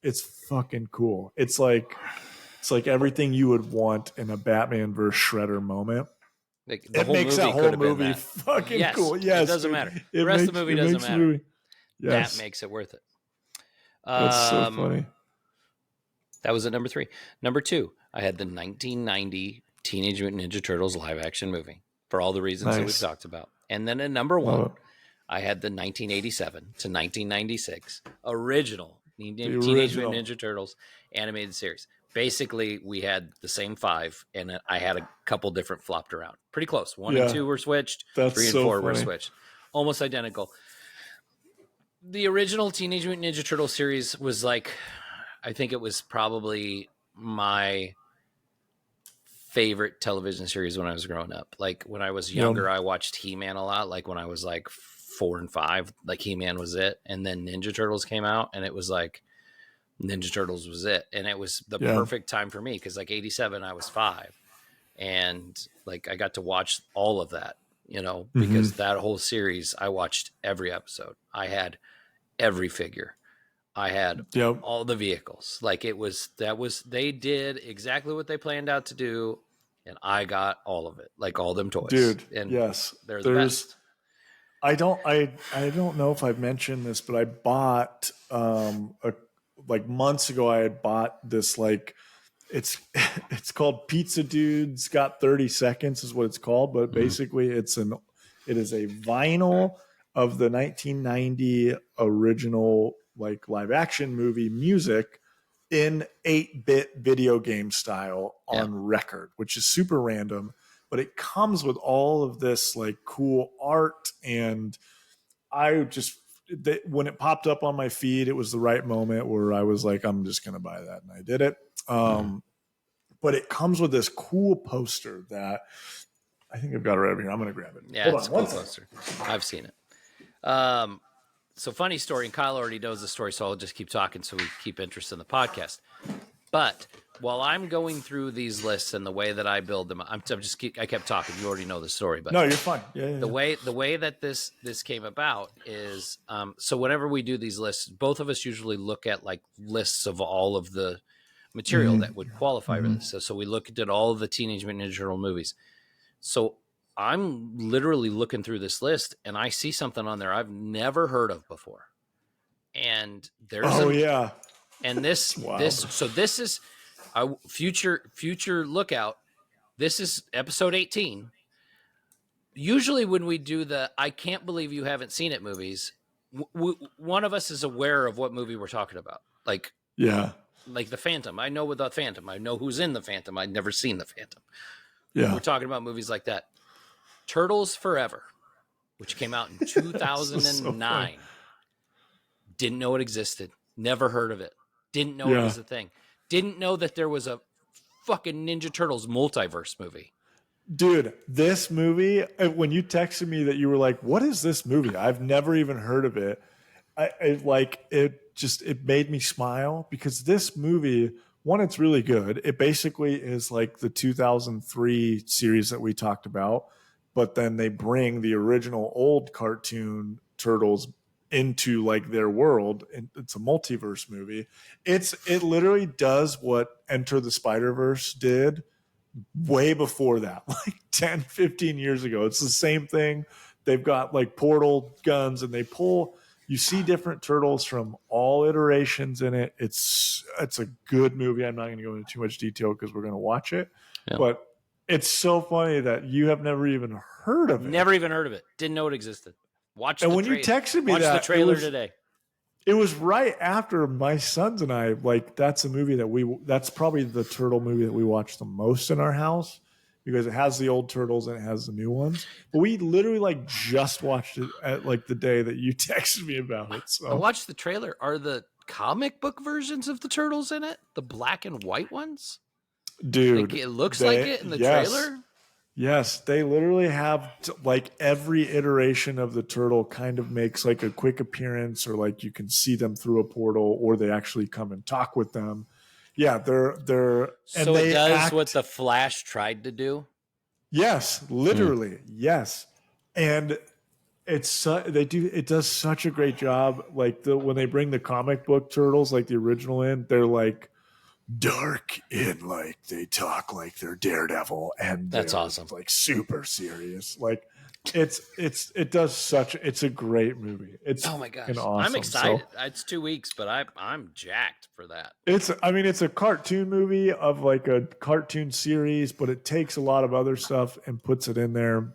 fucking cool. It's like everything you would want in a Batman versus Shredder moment. Like it makes that whole movie fucking cool. Yes, it doesn't matter. The rest of the movie doesn't matter. Yes. That makes it worth it. That's so funny. That was at number 3. Number 2, I had the 1990 Teenage Mutant Ninja Turtles live action movie for all the reasons that we've talked about. And then at number 1, I had the 1987 to 1996 original Teenage Mutant Ninja Turtles animated series. Basically, we had the same 5, and I had a couple different flopped around. Pretty close. 1 and 2 were switched. 3 and 4 were switched. Almost identical. The original Teenage Mutant Ninja Turtle series was like, I think it was probably my favorite television series when I was growing up. Like when I was younger, I watched He-Man a lot. Like when I was like 4 and 5, like He-Man was it. And then Ninja Turtles came out, and it was like Ninja Turtles was it. And it was the perfect time for me because like 87, I was 5. And like I got to watch all of that, because that whole series, I watched every episode. I had every figure. I had all the vehicles. Like they did exactly what they planned out to do, and I got all of it, like all them toys. Dude, and yes. They're the best. I don't know if I mentioned this, but I bought like months ago I had bought this like it's called Pizza Dude's Got 30 Seconds is what it's called, but basically it is a vinyl of the 1990 original like live action movie music in 8-bit video game style on record, which is super random, but it comes with all of this like cool art. And I just, when it popped up on my feed, it was the right moment where I was like, I'm just going to buy that. And I did it. But it comes with this cool poster that I think I've got it right over here. I'm going to grab it. Yeah, it's a cool poster. I've seen it. So funny story, and Kyle already knows the story, so I'll just keep talking so we keep interest in the podcast. But while I'm going through these lists and the way that I build them, I kept talking. You already know the story, but no, you're fine. Yeah. The way that this came about is, so whenever we do these lists, both of us usually look at like lists of all of the material that would qualify for this. So we looked at all of the Teenage Mutant Ninja Turtle movies. So I'm literally looking through this list and I see something on there I've never heard of before. And there's and this so this is a future lookout. This is episode 18. Usually when we do the I can't believe you haven't seen it movies, one of us is aware of what movie we're talking about. Like the Phantom. I know with the Phantom. I know who's in the Phantom. I've never seen the Phantom. Yeah. We're talking about movies like that. Turtles Forever, which came out in This is so 2009. funny. Didn't know it existed. Never heard of it. Didn't know it Yeah. was a thing. Didn't know that there was a fucking Ninja Turtles multiverse movie. Dude, this movie, when you texted me that you were like, what is this movie? I've never even heard of it. It made me smile because this movie, one, it's really good. It basically is like the 2003 series that we talked about, but then they bring the original old cartoon turtles into like their world, and it's a multiverse movie. It literally does what Enter the Spider-Verse did way before that, like 10, 15 years ago. It's the same thing. They've got like portal guns and you see different turtles from all iterations in it. It's a good movie. I'm not going to go into too much detail because we're going to watch it, Yeah. but it's so funny that you have never even heard of it. Never even heard of it. Didn't know it existed. Watch and when you texted me watch that, the trailer today. It was right after my sons and I, like, that's a movie that's probably the turtle movie that we watch the most in our house because it has the old turtles and it has the new ones. But we literally like just watched it at like the day that you texted me about it. So I watched the trailer. Are the comic book versions of the turtles in it? The black and white ones? Dude, like, it looks like it in the trailer? Yes, they literally have like every iteration of the turtle kind of makes like a quick appearance, or like you can see them through a portal, or they actually come and talk with them. Yeah, they're and so they it does what the Flash tried to do. Yes, literally, yes, and it does such a great job. Like when they bring the comic book turtles, like the original in, they're like dark and like they talk like they're Daredevil, and That's they're awesome. like super serious. Like it's a great movie. It's Oh my gosh, awesome. I'm excited. It's 2 weeks, but I'm jacked for that. It's a cartoon movie of like a cartoon series, but it takes a lot of other stuff and puts it in there.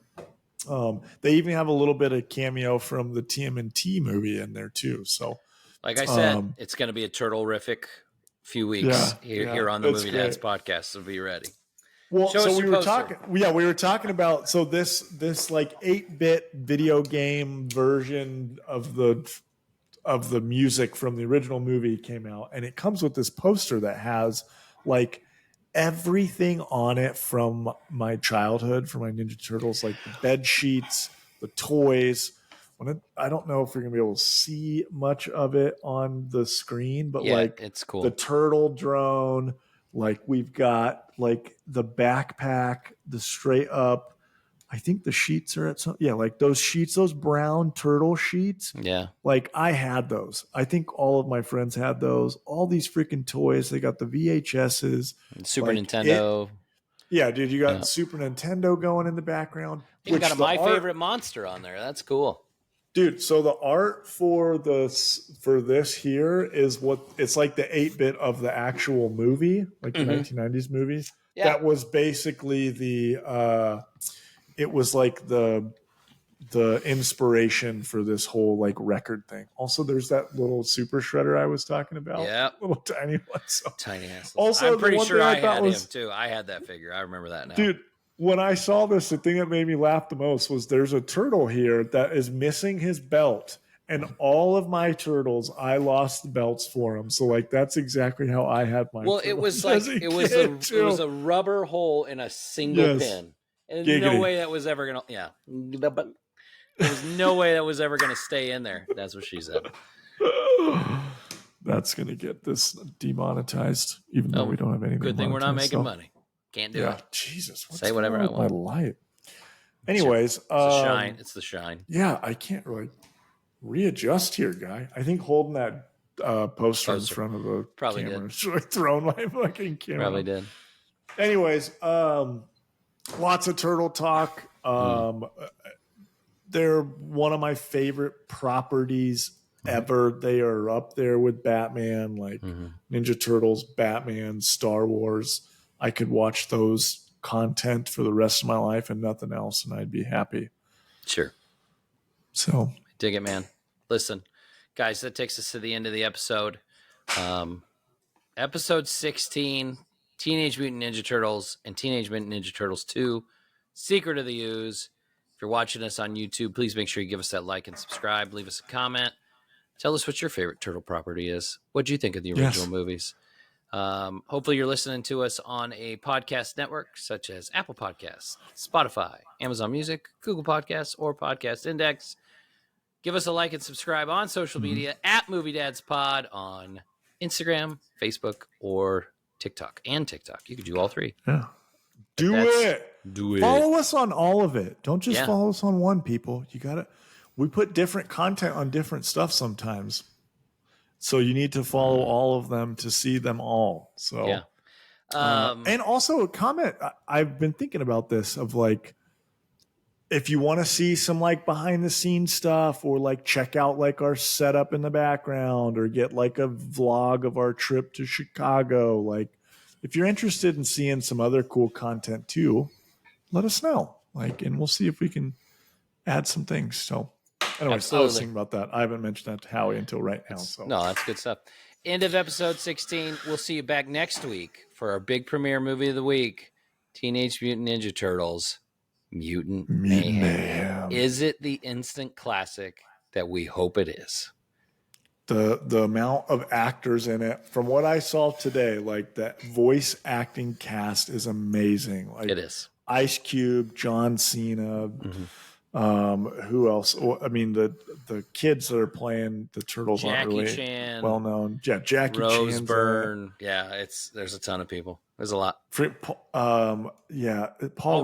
They even have a little bit of cameo from the TMNT movie in there too. So, like I said, it's going to be a turtle-rific few weeks here on the Movie Dads podcast. So be ready. Well, so we were talking about this like 8-bit video game version of the music from the original movie came out, and it comes with this poster that has like everything on it from my childhood, from my Ninja Turtles, like the bed sheets, the toys. I don't know if you're gonna be able to see much of it on the screen, but like it's cool. The turtle drone, like we've got like the backpack, the straight up. I think the sheets are like those sheets, those brown turtle sheets. Yeah. Like I had those. I think all of my friends had those. All these freaking toys. They got the VHSs. Super Nintendo. Yeah, dude, you got Super Nintendo going in the background. You got my favorite monster on there. That's cool. Dude, so the art for this here is it's like the 8-bit of the actual movie, like the 1990s movie. Yeah. That was basically it was like the inspiration for this whole like record thing. Also, there's that little super shredder I was talking about. Yeah, little tiny one. So. Tiny ass. Also, I'm pretty sure I had him too. I had that figure. I remember that now. Dude, when I saw this, the thing that made me laugh the most was there's a turtle here that is missing his belt. And all of my turtles, I lost the belts for them. So like that's exactly how I had my. Well, it was like it was a rubber hole in a single pin. And there's no way that was ever gonna. Yeah, but there was no way that was ever gonna stay in there. That's what she said. That's gonna get this demonetized, even though we don't have anything. Good thing we're not making money. Can't do it. Jesus, say whatever I want. My light. Anyways, it's the shine. It's the shine. Yeah, I can't really readjust here, guy. I think holding that poster in front of the camera did. Throwing my fucking camera. Probably did. Anyways, lots of turtle talk. They're one of my favorite properties ever. They are up there with Batman, like Ninja Turtles, Batman, Star Wars. I could watch those content for the rest of my life and nothing else, and I'd be happy. Sure. So dig it, man. Listen, guys, that takes us to the end of the episode. Episode 16. Teenage Mutant Ninja Turtles and Teenage Mutant Ninja Turtles 2, Secret of the Ooze. If you're watching us on YouTube, please make sure you give us that like and subscribe. Leave us a comment. Tell us what your favorite turtle property is. What do you think of the original movies? Hopefully you're listening to us on a podcast network such as Apple Podcasts, Spotify, Amazon Music, Google Podcasts, or Podcast Index. Give us a like and subscribe on social media at Movie Dads Pod on Instagram, Facebook, or TikTok. And TikTok. You could do all three. Yeah. Do it. Follow us on all of it. Don't just follow us on one, people. You got to. We put different content on different stuff sometimes. So you need to follow all of them to see them all. So, and also a comment. I've been thinking about this of like, if you want to see some like behind the scenes stuff or like check out like our setup in the background or get like a vlog of our trip to Chicago, like if you're interested in seeing some other cool content too, let us know. Like, and we'll see if we can add some things. So anyways, I was thinking about that. I haven't mentioned that to Howie until right now. So no, that's good stuff. End of episode 16. We'll see you back next week for our big premiere movie of the week, Teenage Mutant Ninja Turtles, Mutant Mayhem. Is it the instant classic that we hope it is? The amount of actors in it, from what I saw today, like that voice acting cast is amazing. Like it is. Ice Cube, John Cena. Who else? I mean, the kids that are playing the turtles aren't really well known. Yeah, Jackie Roseburn. Yeah, there's a ton of people. There's a lot. Paul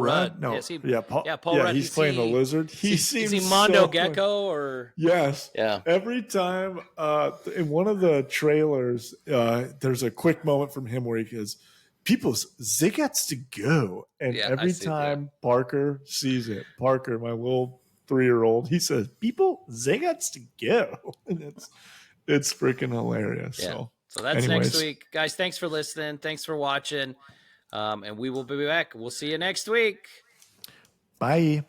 Rudd. No, Paul Rudd. He's playing the lizard. Is he Mondo Gecko or? Yes. Yeah. Every time in one of the trailers, there's a quick moment from him where he goes, "People's Ziggets to go," and every time Parker sees it, Parker, my little 3-year-old, he says, "People Ziggets to go," and it's freaking hilarious. Yeah. So that's next week, guys. Thanks for listening. Thanks for watching, and we will be back. We'll see you next week. Bye.